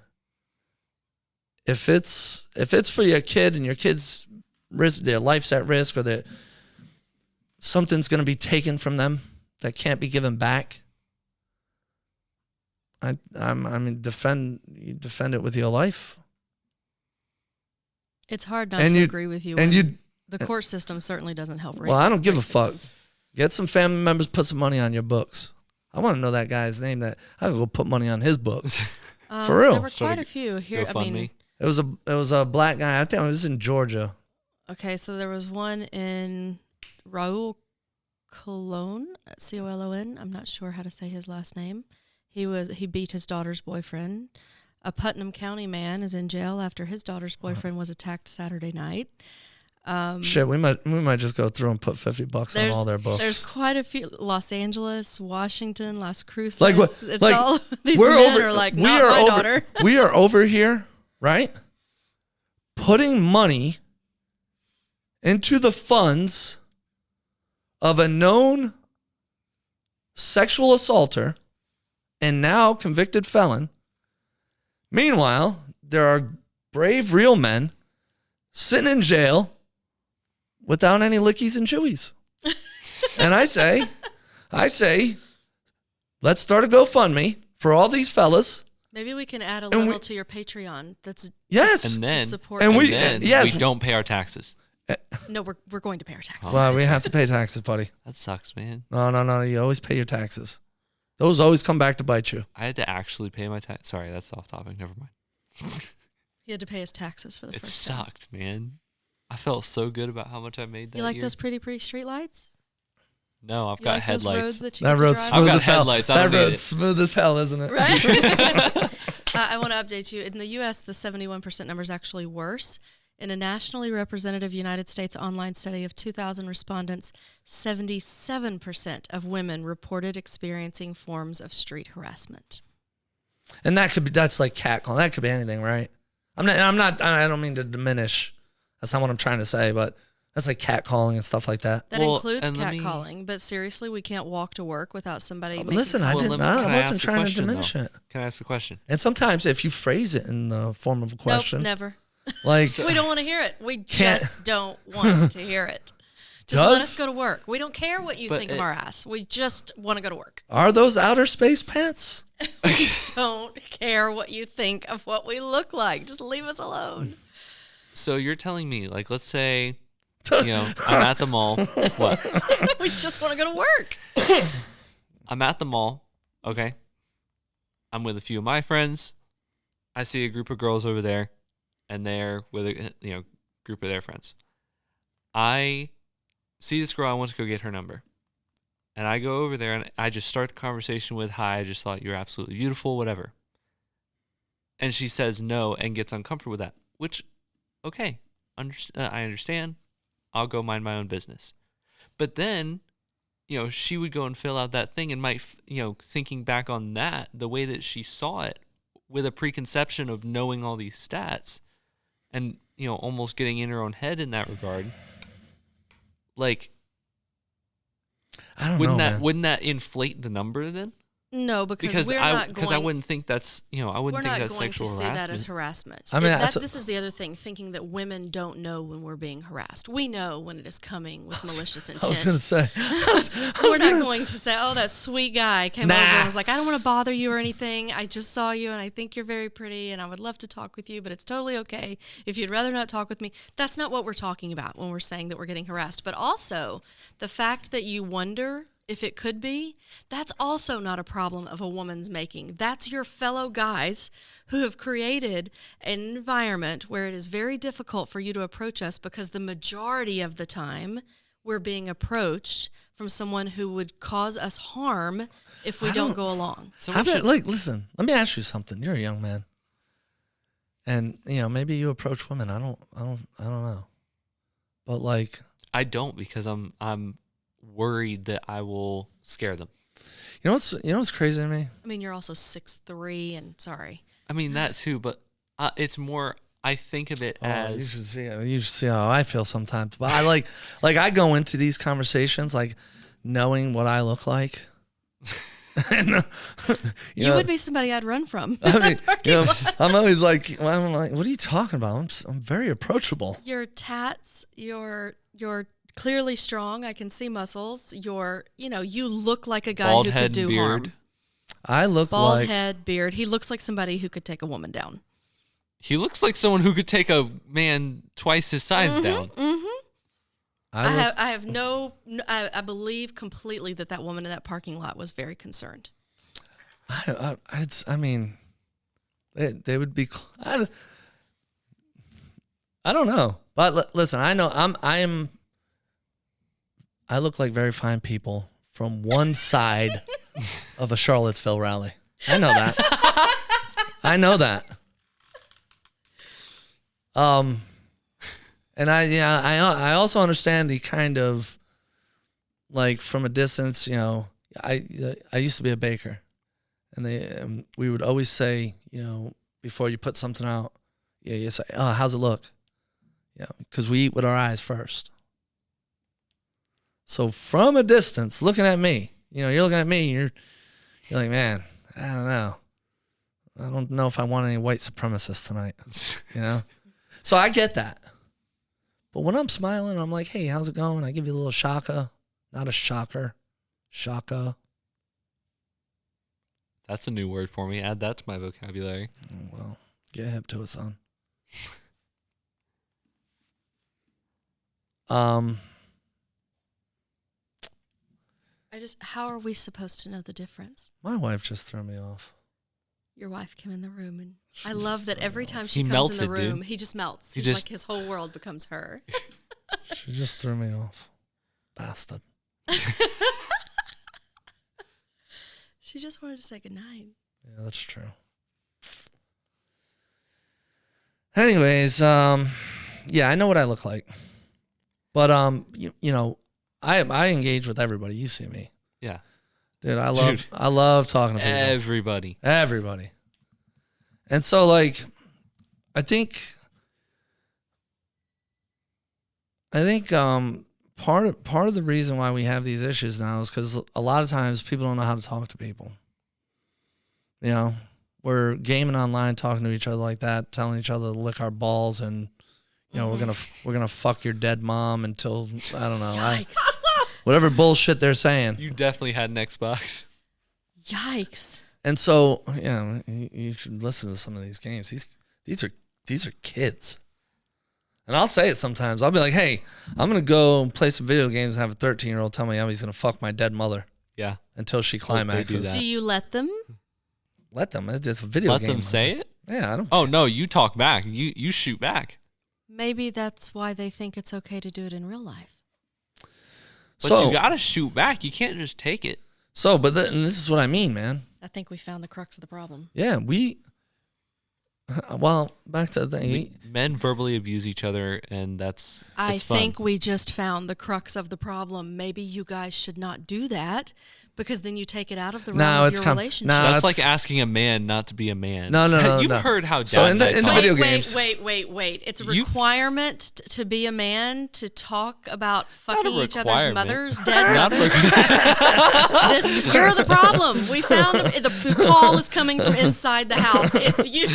if it's for your kid and your kid's risk, their life's at risk, or something's going to be taken from them that can't be given back, defend it with your life. It's hard not to agree with you. The court system certainly doesn't help. Well, I don't give a fuck. Get some family members, put some money on your books. I want to know that guy's name. That I could go put money on his books. For real. There were quite a few here. It was a black guy. I think it was in Georgia. Okay, so there was one in Raul Colon, Colon. I'm not sure how to say his last name. He beat his daughter's boyfriend. A Putnam County man is in jail after his daughter's boyfriend was attacked Saturday night. Shit, we might just go through and put $50 on all their books. There's quite a few. Los Angeles, Washington, Las Cruces. It's all these men are like, not my daughter. We are over here, right? Putting money into the funds of a known sexual assaulter and now convicted felon. Meanwhile, there are brave, real men sitting in jail without any lickies and chewies. And I say, let's start a GoFundMe for all these fellas. Maybe we can add a little to your Patreon. That's yes, and then to support we don't pay our taxes. No, we're going to pay our taxes. Well, we have to pay taxes, buddy. That sucks, man. No. You always pay your taxes. Those always come back to bite you. I had to actually pay my tax. Sorry, that's off topic. Never mind. He had to pay his taxes for the first first time. It sucked, man. I felt so good about how much I made that year. You like year. those pretty street lights? No, I've got headlights. That road's smooth as hell. That road's smooth as hell, isn't it? Right. I want to update you. In the U.S., the 71% number is actually worse. In a nationally representative United States online study of 2,000 respondents, 77% of women reported experiencing forms of street harassment. And that's like catcalling. That could be anything, right? I don't mean to diminish. That's not what I'm trying to say, but that's like catcalling and stuff like that. That includes catcalling, but seriously, we can't walk to work without somebody making listen, I wasn't trying to diminish it. Can I ask a question? And sometimes if you phrase it in the form of a question. Nope, never. Like we don't want to hear it. We just don't want to hear it. Just let us go to work. We don't care what you think of our ass. We just want to go to work. Are those outer space pants? We don't care what you think of what we look like. Just leave us alone. So you're telling me, like, let's say, I'm at the mall. What? We just want to go to work. I'm at the mall. Okay. I'm with a few of my friends. I see a group of girls over there, and they're with a group of their friends. I see this girl. I want to go get her number. And I go over there, and I just start the conversation with, hi, I just thought you were absolutely beautiful, whatever. And she says no and gets uncomfortable with that, which, okay, I understand. I'll go mind my own business. But then, she would go and fill out that thing and might, thinking back on that, the way that she saw it with a preconception of knowing all these stats and, almost getting in her own head in that regard. Like, I don't know, man. Wouldn't that inflate the number then? No, because we're not going. I wouldn't think that's I wouldn't think that's We're not going to sexual see harassment. that as harassment. I mean, This is the other thing, thinking that women don't know when we're being harassed. We know when it is coming with malicious intent. I was going to say. We're not going to say, oh, that sweet guy came over and was like, I don't want to bother you or anything. I just saw you and I think you're very pretty and I would love to talk with you, but it's totally okay if you'd rather not talk with me. That's not what we're talking about when we're saying that we're getting harassed. But also, the fact that you wonder if it could be, that's also not a problem of a woman's making. That's your fellow guys who have created an environment where it is very difficult for you to approach us because the majority of the time we're being approached from someone who would cause us harm if we don't go along. So listen, let me ask you something. You're a young man. And, maybe you approach women. I don't know. But like, I don't, because I'm worried that I will scare them. You know what's crazy to me? I mean, you're also 6'3", and sorry. I mean that too, but it's more. I think of it as you should see how I feel sometimes. But I like I go into these conversations like knowing what I look like. And, you would be somebody I'd run from. I mean, I'm always like, what are you talking about? I'm very approachable. Your tats, you're clearly strong. I can see muscles. You look like a guy bald who head could do beard. harm. I look bald like head, beard. He looks like somebody who could take a woman down. He looks like someone who could take a man twice his size down. Mm-hmm. I believe completely that woman in that parking lot was very concerned. They would be. I don't know, but listen, I know I look like very fine people from one side of a Charlottesville rally. I know that. I know that. And I also understand the kind of like from a distance. I used to be a baker, and we would always say, before you put something out, you say, oh, how's it look? Because we eat with our eyes first. So from a distance, looking at me, you're looking at me, you're like, man, I don't know. I don't know if I want any white supremacists tonight, So I get that. But when I'm smiling, I'm like, hey, how's it going? I give you a little shaka, not a shocker, shaka. That's a new word for me. Add that to my vocabulary. Well, get hip to it, son. How are we supposed to know the difference? My wife just threw me off. Your wife came in the room, and I love that every time she He comes in the melted, room, dude. he just melts. He He's just- like his whole world becomes her. She just threw me off. Bastard. She just wanted to say goodnight. Yeah, that's true. Anyways, yeah, I know what I look like. But I engage with everybody. You see me. Yeah. Dude, I love talking to people. Everybody. And so like I think part of the reason why we have these issues now is because a lot of times people don't know how to talk to people. We're gaming online, talking to each other like that, telling each other to lick our balls, and we're gonna fuck your dead mom until I don't know, Yikes. whatever bullshit they're saying. You definitely had an Xbox. Yikes. And so you should listen to some of these games. These are kids. And I'll say it sometimes. I'll be like, hey, I'm going to go play some video games and have a 13-year-old tell me how he's going to fuck my dead mother. Yeah. Until she climaxes. that. Do you let them? Let them. It's a video Let game. them say it? Yeah, I don't. Oh, no, you talk back. You shoot back. Maybe that's why they think it's okay to do it in real life. But you got to shoot back. You can't just take it. So, and this is what I mean, man. I think we found the crux of the problem. Yeah, well, back to the thing. Men verbally abuse each other, and I fun. think we just found the crux of the problem. Maybe you guys should not do that because then you take it out of the realm No, of it's your come- relationship. no, That's that's- like asking a man not to be a man. No, You've no. heard how So Dad in the- and I in the talk. video wait, games. wait. It's a You- requirement to be a man to talk about fucking each other's requirement. mothers, dead Not a mothers. You're the problem. We found the call is coming from inside the house. It's you.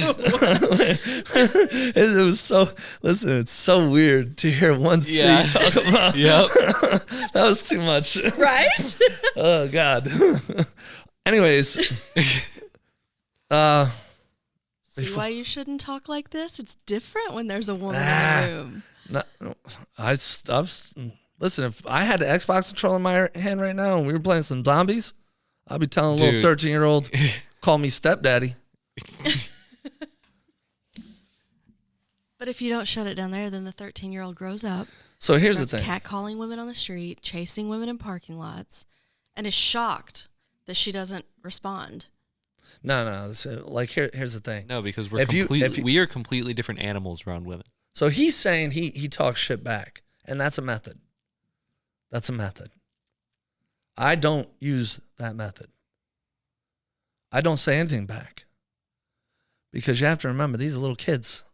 It was so. Listen, it's so weird to hear one C Yeah. talk about. Yep. That was too much. Right? Oh God. Anyways, See why you shouldn't talk like this? It's different when there's a woman in the room. listen. If I had the Xbox controller in my hand right now and we were playing some zombies, I'd be telling a little Dude. 13-year-old, call me stepdaddy. But if you don't shut it down there, then the 13-year-old grows up. So here's the starts thing. catcalling women on the street, chasing women in parking lots, and is shocked that she doesn't respond. No. Here's the thing. No, because we're If you- we are completely different animals around women. So he's saying he talks shit back, and that's a method. That's a method. I don't use that method. I don't say anything back. Because you have to remember, these are little kids.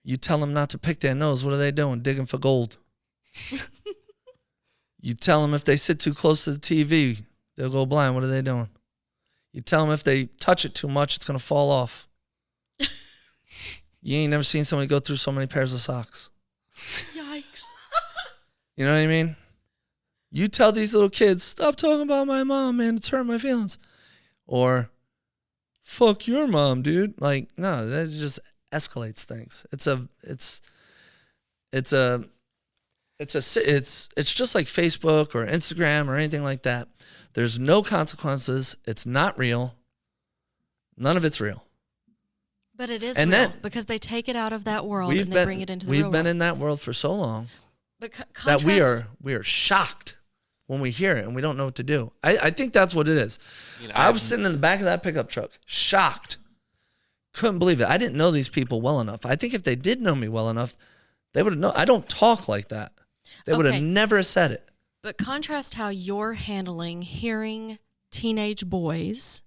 You tell them not to pick their nose, what are they doing? Digging for gold. You tell them if they sit too close to the TV, they'll go blind, what are they doing? You tell them if they touch it too much, it's going to fall off. You ain't never seen somebody go through so many pairs of socks. Yikes. You know what I mean? You tell these little kids, stop talking about my mom, man, it's hurting my feelings. Or, fuck your mom, dude. Like, no, that just escalates things. It's just like Facebook or Instagram or anything like that. There's no consequences. It's not real. None of it's real. But it is And real then- because they take it out of that world and they bring it into the we've real been world. in that world for so long But that we are shocked when we hear it and we don't know what to do. I think that's what it is. You know, I was sitting in the back of that pickup truck, shocked. Couldn't believe it. I didn't know these people well enough. I think if they did know me well enough, they would have known. I don't talk like that. They would Okay. have never said it. But contrast how you're handling hearing teenage boys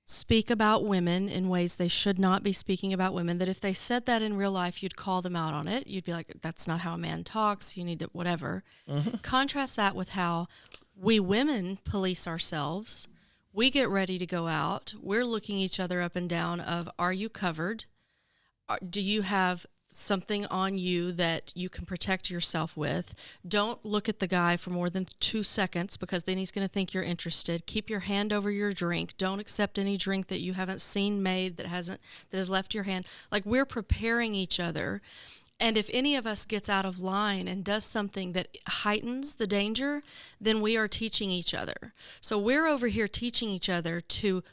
speak about women in ways they should not be speaking about women, that if they said that in real life, you'd call them out on it. You'd be like, that's not how a man talks. You need to, whatever. Contrast that with how we women police ourselves. We get ready to go out. We're looking each other up and down of, are you covered? Do you have something on you that you can protect yourself with? Don't look at the guy for more than 2 seconds because then he's going to think you're interested. Keep your hand over your drink. Don't accept any drink that you haven't seen made that has left your hand. Like, we're preparing each other. And if any of us gets out of line and does something that heightens the danger, then we are teaching each other. So we're over here teaching each other to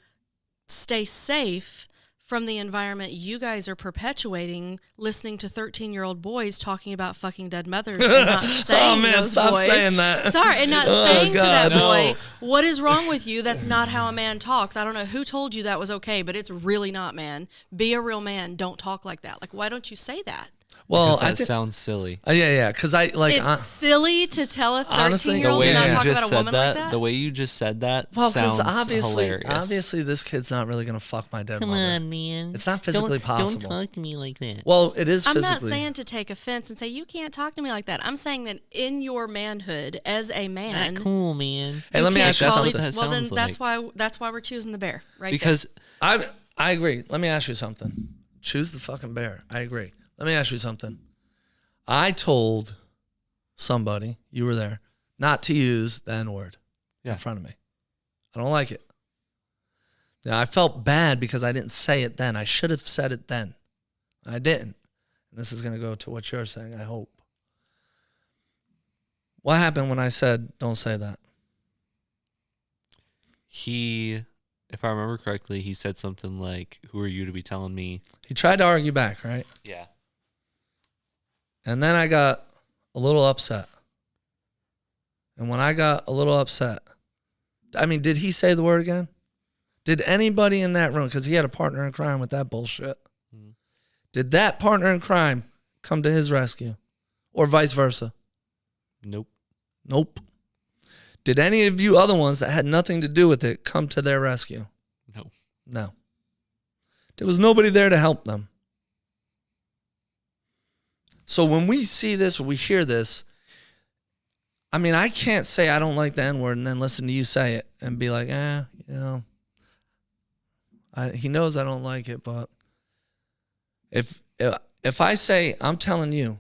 stay safe from the environment you guys are perpetuating, listening to 13-year-old boys talking about fucking dead mothers and not saying Oh man, those stop boys. saying that. Sorry, and not Oh, saying to that God, boy, no. what is wrong with you? That's not how a man talks. I don't know who told you that was okay, but it's really not, man. Be a real man. Don't talk like that. Like, why don't you say that? Well, Because that I think, sounds silly. yeah, because I like. It's silly to tell a honestly, The 13-year-old way to not you talk just about a said woman that, like that. the way you just said that well, because sounds hilarious. obviously, this kid's not really gonna fuck my dead Come mother. on, man. It's not physically possible. Don't talk to me like that. Well, it is I'm physically. not saying to take offense and say you can't talk to me like that. I'm saying that in your manhood as a man, Not cool, man. Hey, you let me can't ask you call something. each- Well, then Sounds that's why we're choosing the bear, right? Because I agree. Let me ask you something. Choose the fucking bear. I agree. Let me ask you something. I told somebody, you were there, not to use the N-word Yeah. in front of me. I don't like it. Now, I felt bad because I didn't say it then. I should have said it then. I didn't. And this is going to go to what you're saying, I hope. What happened when I said, don't say that? he, if I remember correctly, he said something like, "Who are you to be telling me?" He tried to argue back, right? Yeah. And then I got a little upset. And when I got a little upset, I mean, did he say the word again? Did anybody in that room, because he had a partner in crime with that bullshit, did that partner in crime come to his rescue? Or vice versa? Nope. Nope. Did any of you other ones that had nothing to do with it come to their rescue? No. No. There was nobody there to help them. So when we see this, or we hear this, I mean, I can't say I don't like the N-word and then listen to you say it and be like, he knows I don't like it, but if I say I'm telling you,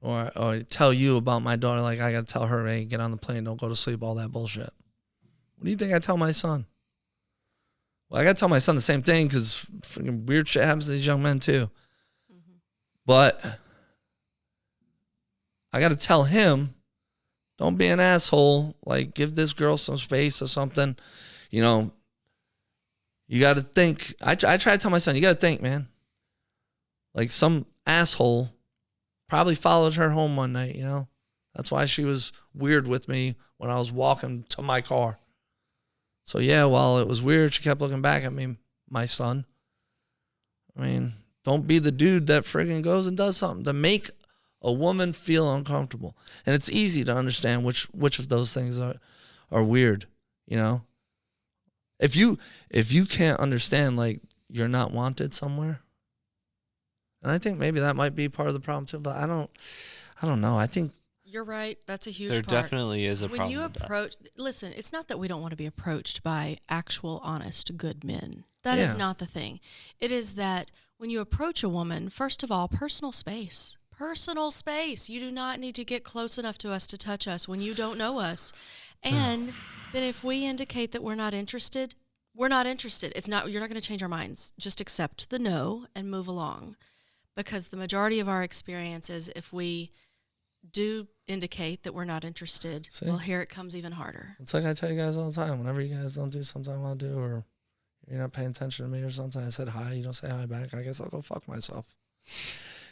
or tell you about my daughter, like I got to tell her, hey, get on the plane, don't go to sleep, all that bullshit. What do you think I tell my son? Well, I got to tell my son the same thing because freaking weird shit happens to these young men too. Mm-hmm. But I got to tell him, don't be an asshole. Like, give this girl some space or something. You know, you got to think. I try to tell my son, you got to think, man. Like, some asshole probably followed her home one night, you know. That's why she was weird with me when I was walking to my car. So, yeah, while it was weird, she kept looking back at me, my son. I mean, don't be the dude that friggin' goes and does something to make a woman feel uncomfortable. And it's easy to understand which of those things are weird, you know. If you can't understand, like, you're not wanted somewhere, and I think maybe that might be part of the problem too, but I don't know. I think you're right. That's a huge There part. definitely is a when problem you with that. approach, listen, it's not that we don't want to be approached by actual, honest, good men. That is not the thing. It is that when you approach a woman, first of all, personal space. Personal space. You do not need to get close enough to us to touch us when you don't know us. And then if we indicate that we're not interested, we're not interested. You're not going to change our minds. Just accept the no and move along. Because the majority of our experience is if we do indicate that we're not interested, well, here it comes even harder. It's like I tell you guys all the time. Whenever you guys don't do something I want to do, or you're not paying attention to me or something, I said hi, you don't say hi back, I guess I'll go fuck myself.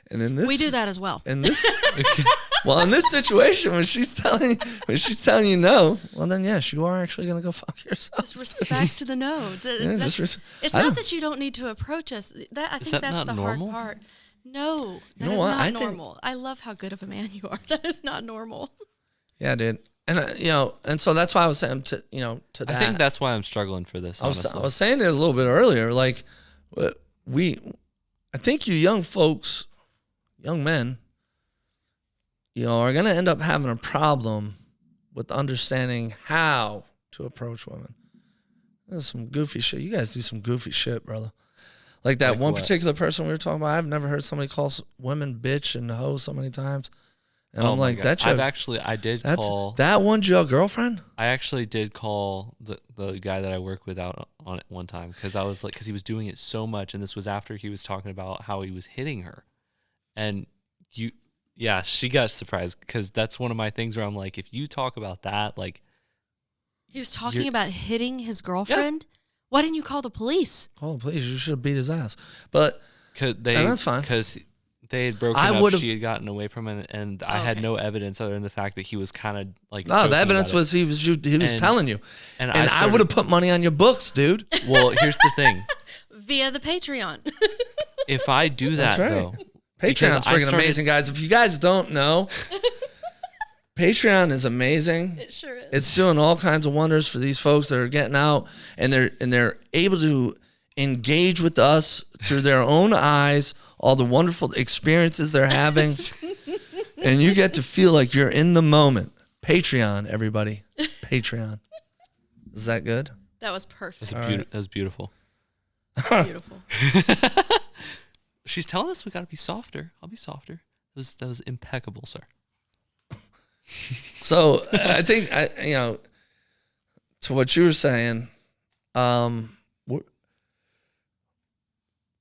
And in this, we do that as well. In this, well, in this situation, when she's telling you no, well, then yes, you are actually gonna go fuck yourself. Just respect the no. It's not that you don't need to approach us. I think that's the normal? hard part. No, that is not normal. I love how good of a man you are. That is not normal. Yeah, dude. And and so that's why I was saying to that. I think that's why I'm struggling for this. Honestly. I was saying it a little bit earlier. Like, I think you young folks, young men, are going to end up having a problem with understanding how to approach women. There's some goofy shit. You guys do some goofy shit, brother. Like that one particular person we were talking about. I've never heard somebody call women bitch and hoe so many times. And I'm like, that's your, I did call that one's your girlfriend. I actually did call the guy that I work with out on it one time because he was doing it so much, and this was after he was talking about how he was hitting her, and she got surprised because that's one of my things where I'm like, if you talk about that, like, he was talking about hitting his girlfriend. Yeah. Why didn't you call the police? Call the police. You should have beat his ass. But that's fine because they had broken up. She had gotten away from him, and I had no evidence other than the fact that he was kind of like. No, the evidence was he was telling you, and I would have put money on your books, dude. Well, here's the thing. Via the Patreon. If I do that, though, Patreon's freaking amazing, guys. If you guys don't know, Patreon is amazing. It sure is. It's doing all kinds of wonders for these folks that are getting out, and they're able to engage with us through their own eyes, all the wonderful experiences they're having, and you get to feel like you're in the moment. Patreon, everybody. Patreon. Is that good? That was perfect. That was beautiful. Beautiful. She's telling us we got to be softer. I'll be softer. That was impeccable, sir. So I think to what you were saying, women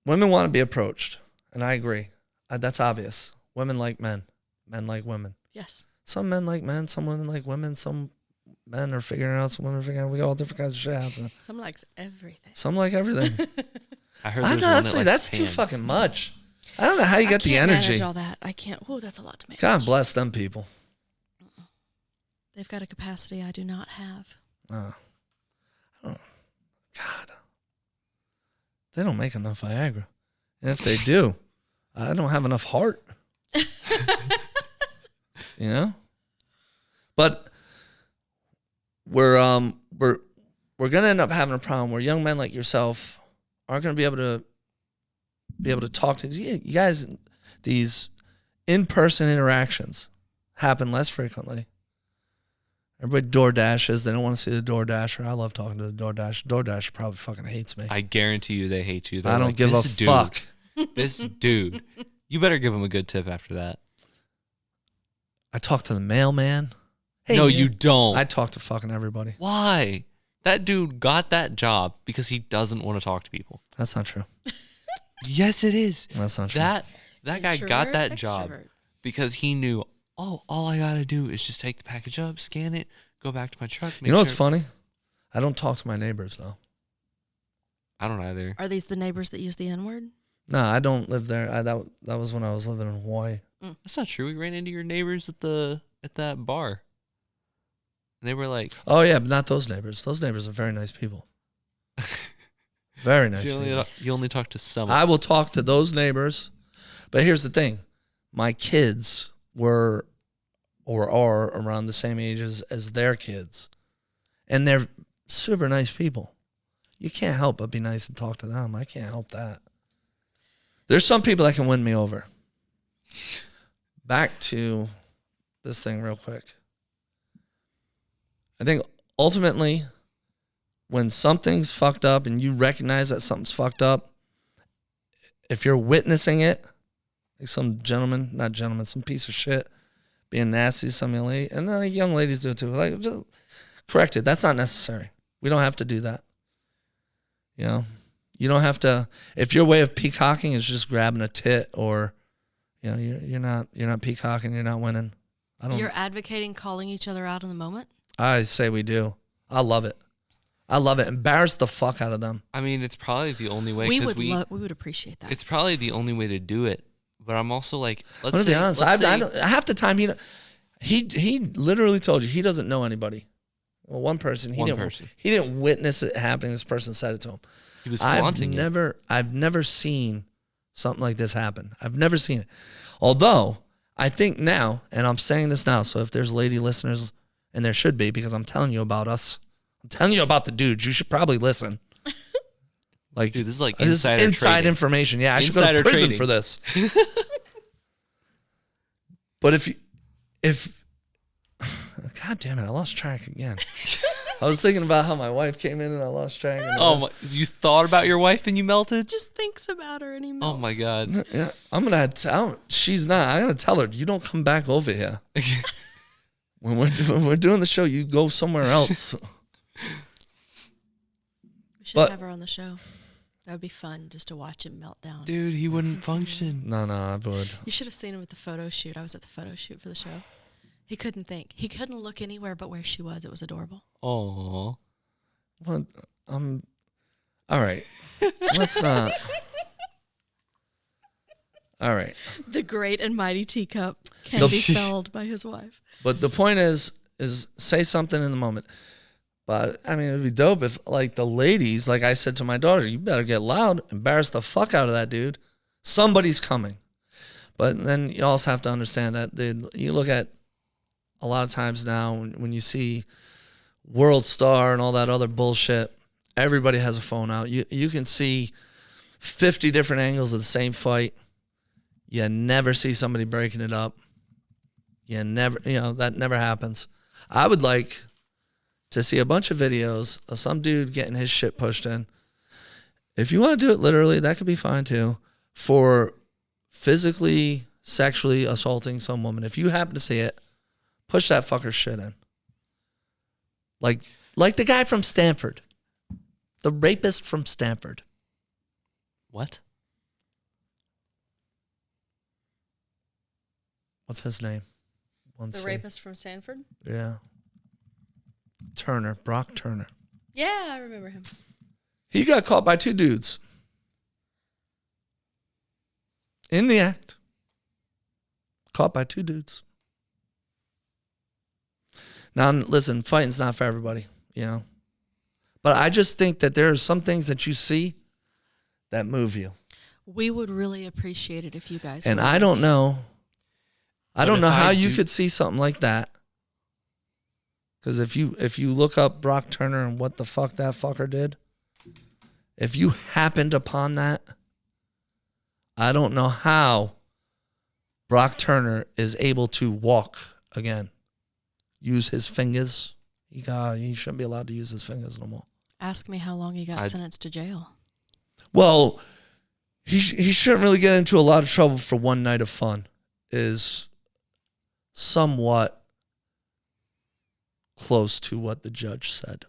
want to be approached, and I agree. That's obvious. Women like men like women. Yes. Some men like men, some women like women, some men are figuring out, some women are figuring out. We got all different kinds of shit happening. Some likes everything. Some like everything. I heard. Honestly, that's too fucking much. I don't know how you get the energy. I can't manage all that. I can't. Oh, that's a lot to manage. God bless them people. They've got a capacity I do not have. God. They don't make enough Viagra. And if they do, I don't have enough heart. But we're gonna end up having a problem where young men like yourself aren't gonna be able to talk to you guys. These in-person interactions happen less frequently. Everybody DoorDashes. They don't want to see the DoorDasher. I love talking to the DoorDasher. DoorDasher probably fucking hates me. I guarantee you they hate you. They're I don't like, give a "This dude, fuck. This dude. You better give him a good tip after that. I talk to the mailman. No, man. you don't. I talk to fucking everybody. Why? That dude got that job because he doesn't want to talk to people. That's not true. Yes, it is. That's not true. That guy got Introvert, that job extrovert. because he knew, oh, all I gotta do is just take the package up, scan it, go back to my truck. You know what's funny? I don't talk to my neighbors though. I don't either. Are these the neighbors that use the N-word? No, I don't live there. That was when I was living in Hawaii. That's not true. We ran into your neighbors at that bar. And they were like, Oh yeah, but not those neighbors. Those neighbors are very nice people. Very nice so people. you only talk to some. I will talk to those neighbors, but here's the thing: my kids were or are around the same age as their kids, and they're super nice people. You can't help but be nice and talk to them. I can't help that. There's some people that can win me over. Back to this thing real quick. I think ultimately, when something's fucked up and you recognize that something's fucked up, if you're witnessing it, like some some piece of shit being nasty to some young lady, and then like young ladies do it too, like just correct it. That's not necessary. We don't have to do that. You know, you don't have to. If your way of peacocking is just grabbing a tit, or you know, you're not peacocking, you're not winning. You're advocating calling each other out in the moment? I say we do. I love it. I love it. Embarrass the fuck out of them. I mean, it's probably the only way. We 'cause would appreciate that. It's probably the only way to do it. But I'm also like, I'm gonna be honest. I don't, half the time he literally told you he doesn't know anybody. Well, one person. He didn't witness it happening. This person said it to him. He was flaunting it. I've never seen something like this happen. I've never seen it. Although I think now, and I'm saying this now, so if there's lady listeners, and there should be, because I'm telling you about us. I'm telling you about the dudes. You should probably listen. Like, dude, this is like inside trading. information. Yeah, I should go Insider to prison trading. for this. But if God damn it, I lost track again. I was thinking about how my wife came in and I lost track. Oh, you thought about your wife and you melted? Just thinks about her and he melts. Oh my god. Yeah, I'm gonna tell. She's not. I'm gonna tell her you don't come back over here. When we're doing the show, you go somewhere else. We should have her on the show. That would be fun, just to watch him melt down. Dude, he wouldn't function. No, I would. You should have seen him at the photo shoot. I was at the photo shoot for the show. He couldn't think. He couldn't look anywhere but where she was. It was adorable. Oh. What? All right. Let's not. All right. The great and mighty Teacup can be felled by his wife. But the point is say something in the moment. But I mean, it'd be dope if, like, the ladies, like I said to my daughter, you better get loud, embarrass the fuck out of that dude. Somebody's coming. But then you also have to understand that, dude, you look at a lot of times now when you see World Star and all that other bullshit, everybody has a phone out. You can see 50 different angles of the same fight. You never see somebody breaking it up. That never happens. I would like to see a bunch of videos of some dude getting his shit pushed in. If you want to do it literally, that could be fine too. For physically, sexually assaulting some woman, if you happen to see it, push that fucker's shit in. Like the guy from Stanford. The rapist from Stanford. What? What's his name? The rapist from Stanford? Yeah. Brock Turner. Yeah, I remember him. He got caught by two dudes. In the act. Caught by two dudes. Now, listen, fighting's not for everybody, But I just think that there are some things that you see that move you. We would really appreciate it if you guys And would. I don't know. I don't know how you do- could see something like that. Because if you look up Brock Turner and what the fuck that fucker did, if you happened upon that, I don't know how Brock Turner is able to walk again, use his fingers. He shouldn't be allowed to use his fingers no more. Ask me how long he got sentenced to jail. Well, he shouldn't really get into a lot of trouble for one night of fun. Is somewhat close to what the judge said.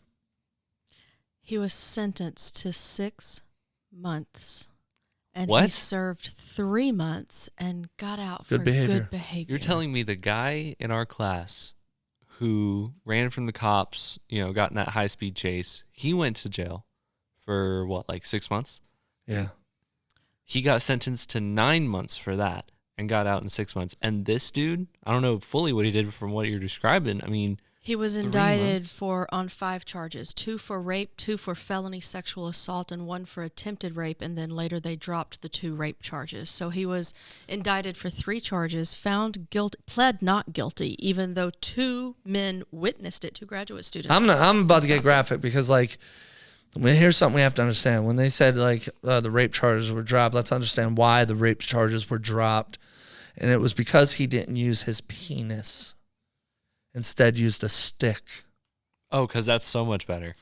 He was sentenced to 6 months. And What? he served 3 months and got out for Good behavior. good behavior. You're telling me the guy in our class who ran from the cops, got in that high-speed chase, he went to jail for what, like 6 months? Yeah. He got sentenced to 9 months for that and got out in 6 months. And this dude, I don't know fully what he did from what you're describing. I mean, he was 3 indicted months. on 5 charges, 2 for rape, 2 for felony sexual assault, and 1 for attempted rape. And then later they dropped the 2 rape charges. So he was indicted for 3 charges, found guilty, pled not guilty, even though 2 men witnessed it, 2 graduate students. I'm about to get graphic because here's something we have to understand. When they said the rape charges were dropped, let's understand why the rape charges were dropped. And it was because he didn't use his penis. Instead used a stick. Oh, because that's so much better.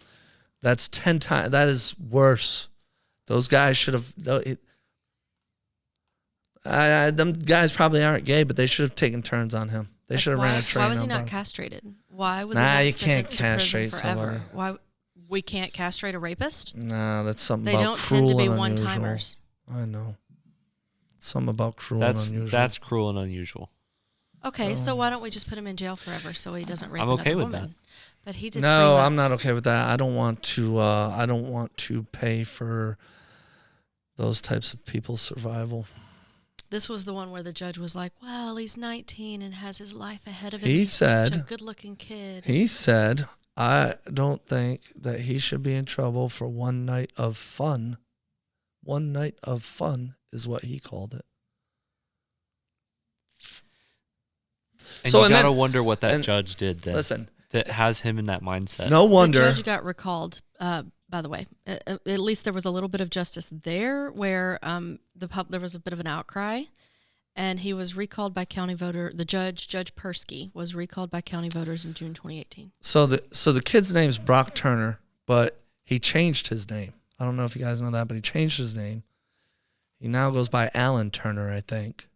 That's 10 times. That is worse. Those guys should have. Them guys probably aren't gay, but they should have taken turns on him. They should have ran a train. Why was he on not Brock. castrated? Why was Nah, he you not can't sentenced to prison castrate forever? somebody. Why we can't castrate a rapist? Nah, that's something They about don't cruel tend to be and one-timers. unusual. I know. Something about cruel That's and unusual. that's cruel and unusual. Okay, so why don't we just put him in jail forever so he doesn't rape I'm another okay with woman? that. But he did. No, 3 I'm not months. okay with that. I don't want to. I don't want to pay for those types of people's survival. This was the one where the judge was like, "Well, he's 19 and has his life ahead of him. He He's such a said- good-looking kid." He said, "I don't think that he should be in trouble for one night of fun." One night of fun is what he called it. And So, you and gotta then- wonder what that and judge did then. Listen, That has him in that mindset. no wonder. The judge got recalled. By the way, at least there was a little bit of justice there, where there was a bit of an outcry, and he was recalled by county voter. The Judge Persky, was recalled by county voters in June 2018. So the kid's name's Brock Turner, but he changed his name. I don't know if you guys know that, but he changed his name. He now goes by Alan Turner, I think.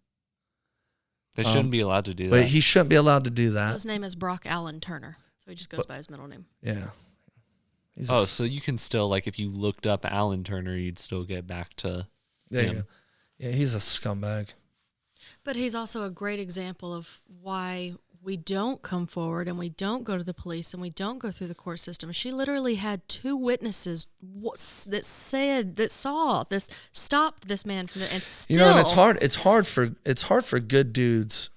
They shouldn't be allowed to do that. But he shouldn't be allowed to do that. His name is Brock Allen Turner, so he just goes by his middle name. Yeah. He's Oh, so you can still, like, if you looked up Alan Turner, you'd still get back to there you him. go. Yeah, he's a scumbag. But he's also a great example of why we don't come forward and we don't go to the police and we don't go through the court system. She literally had 2 witnesses that stopped this man from it, and still, And it's hard for good dudes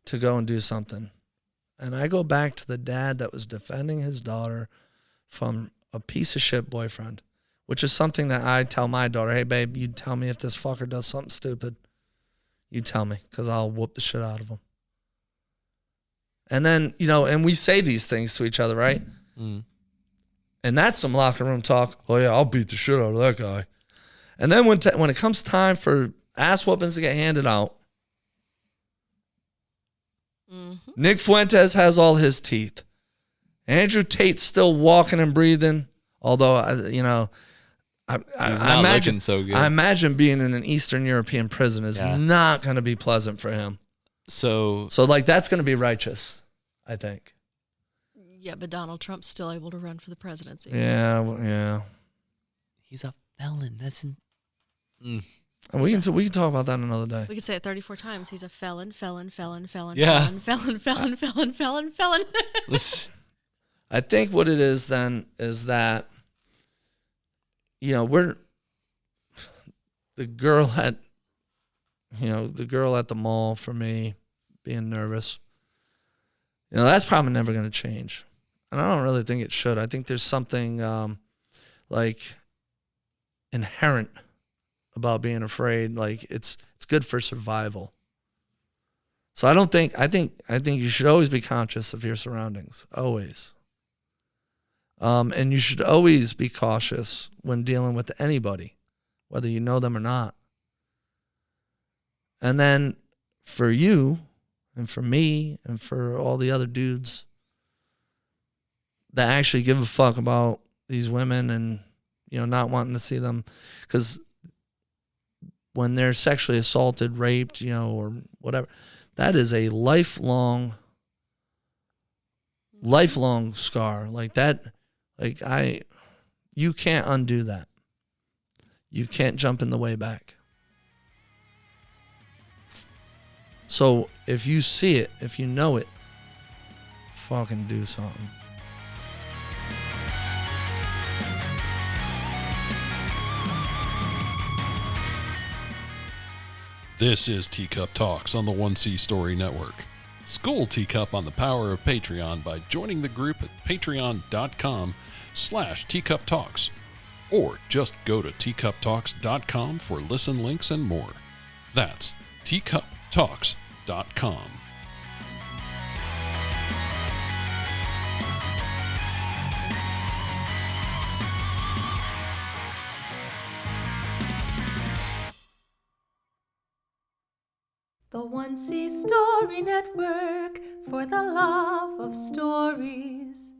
to go and do something. And I go back to the dad that was defending his daughter from a piece of shit boyfriend, which is something that I tell my daughter, "Hey babe, you tell me if this fucker does something stupid. You tell me, because I'll whoop the shit out of him." And then, and we say these things to each other, right? Mm. And that's some locker room talk. "Oh yeah, I'll beat the shit out of that guy." And then when it comes time for ass whoopings to get handed out, Nick Fuentes has all his teeth. Andrew Tate's still walking and breathing, although I He's not imagine looking so good. I imagine being in an Eastern European prison is Yeah. not going to be pleasant for him. So So that's going to be righteous, I think. yeah, but Donald Trump's still able to run for the presidency. Yeah. he's a felon. That's And we can talk about that another day. We could say it 34 times. He's a felon, felon, felon, felon, Yeah. felon, felon, felon, felon, felon, felon. I think what it is then is that, we're the girl at the mall, for me, being nervous. That's probably never going to change. And I don't really think it should. I think there's something inherent about being afraid. Like it's good for survival. So I think you should always be conscious of your surroundings. Always. And you should always be cautious when dealing with anybody, whether you know them or not. And then for you and for me and for all the other dudes that actually give a fuck about these women and, not wanting to see them, because when they're sexually assaulted, raped, or whatever, that is a lifelong scar. Like that, you can't undo that. You can't jump in the way back. So if you see it, if you know it, fucking do something. This is Teacup Talks on the 1C Story Network. School Teacup on the power of Patreon by joining the group at patreon.com/Teacup Talks, or just go to teacuptalks.com for listen links and more. That's teacuptalks.com. The 1C Story Network, for the love of stories.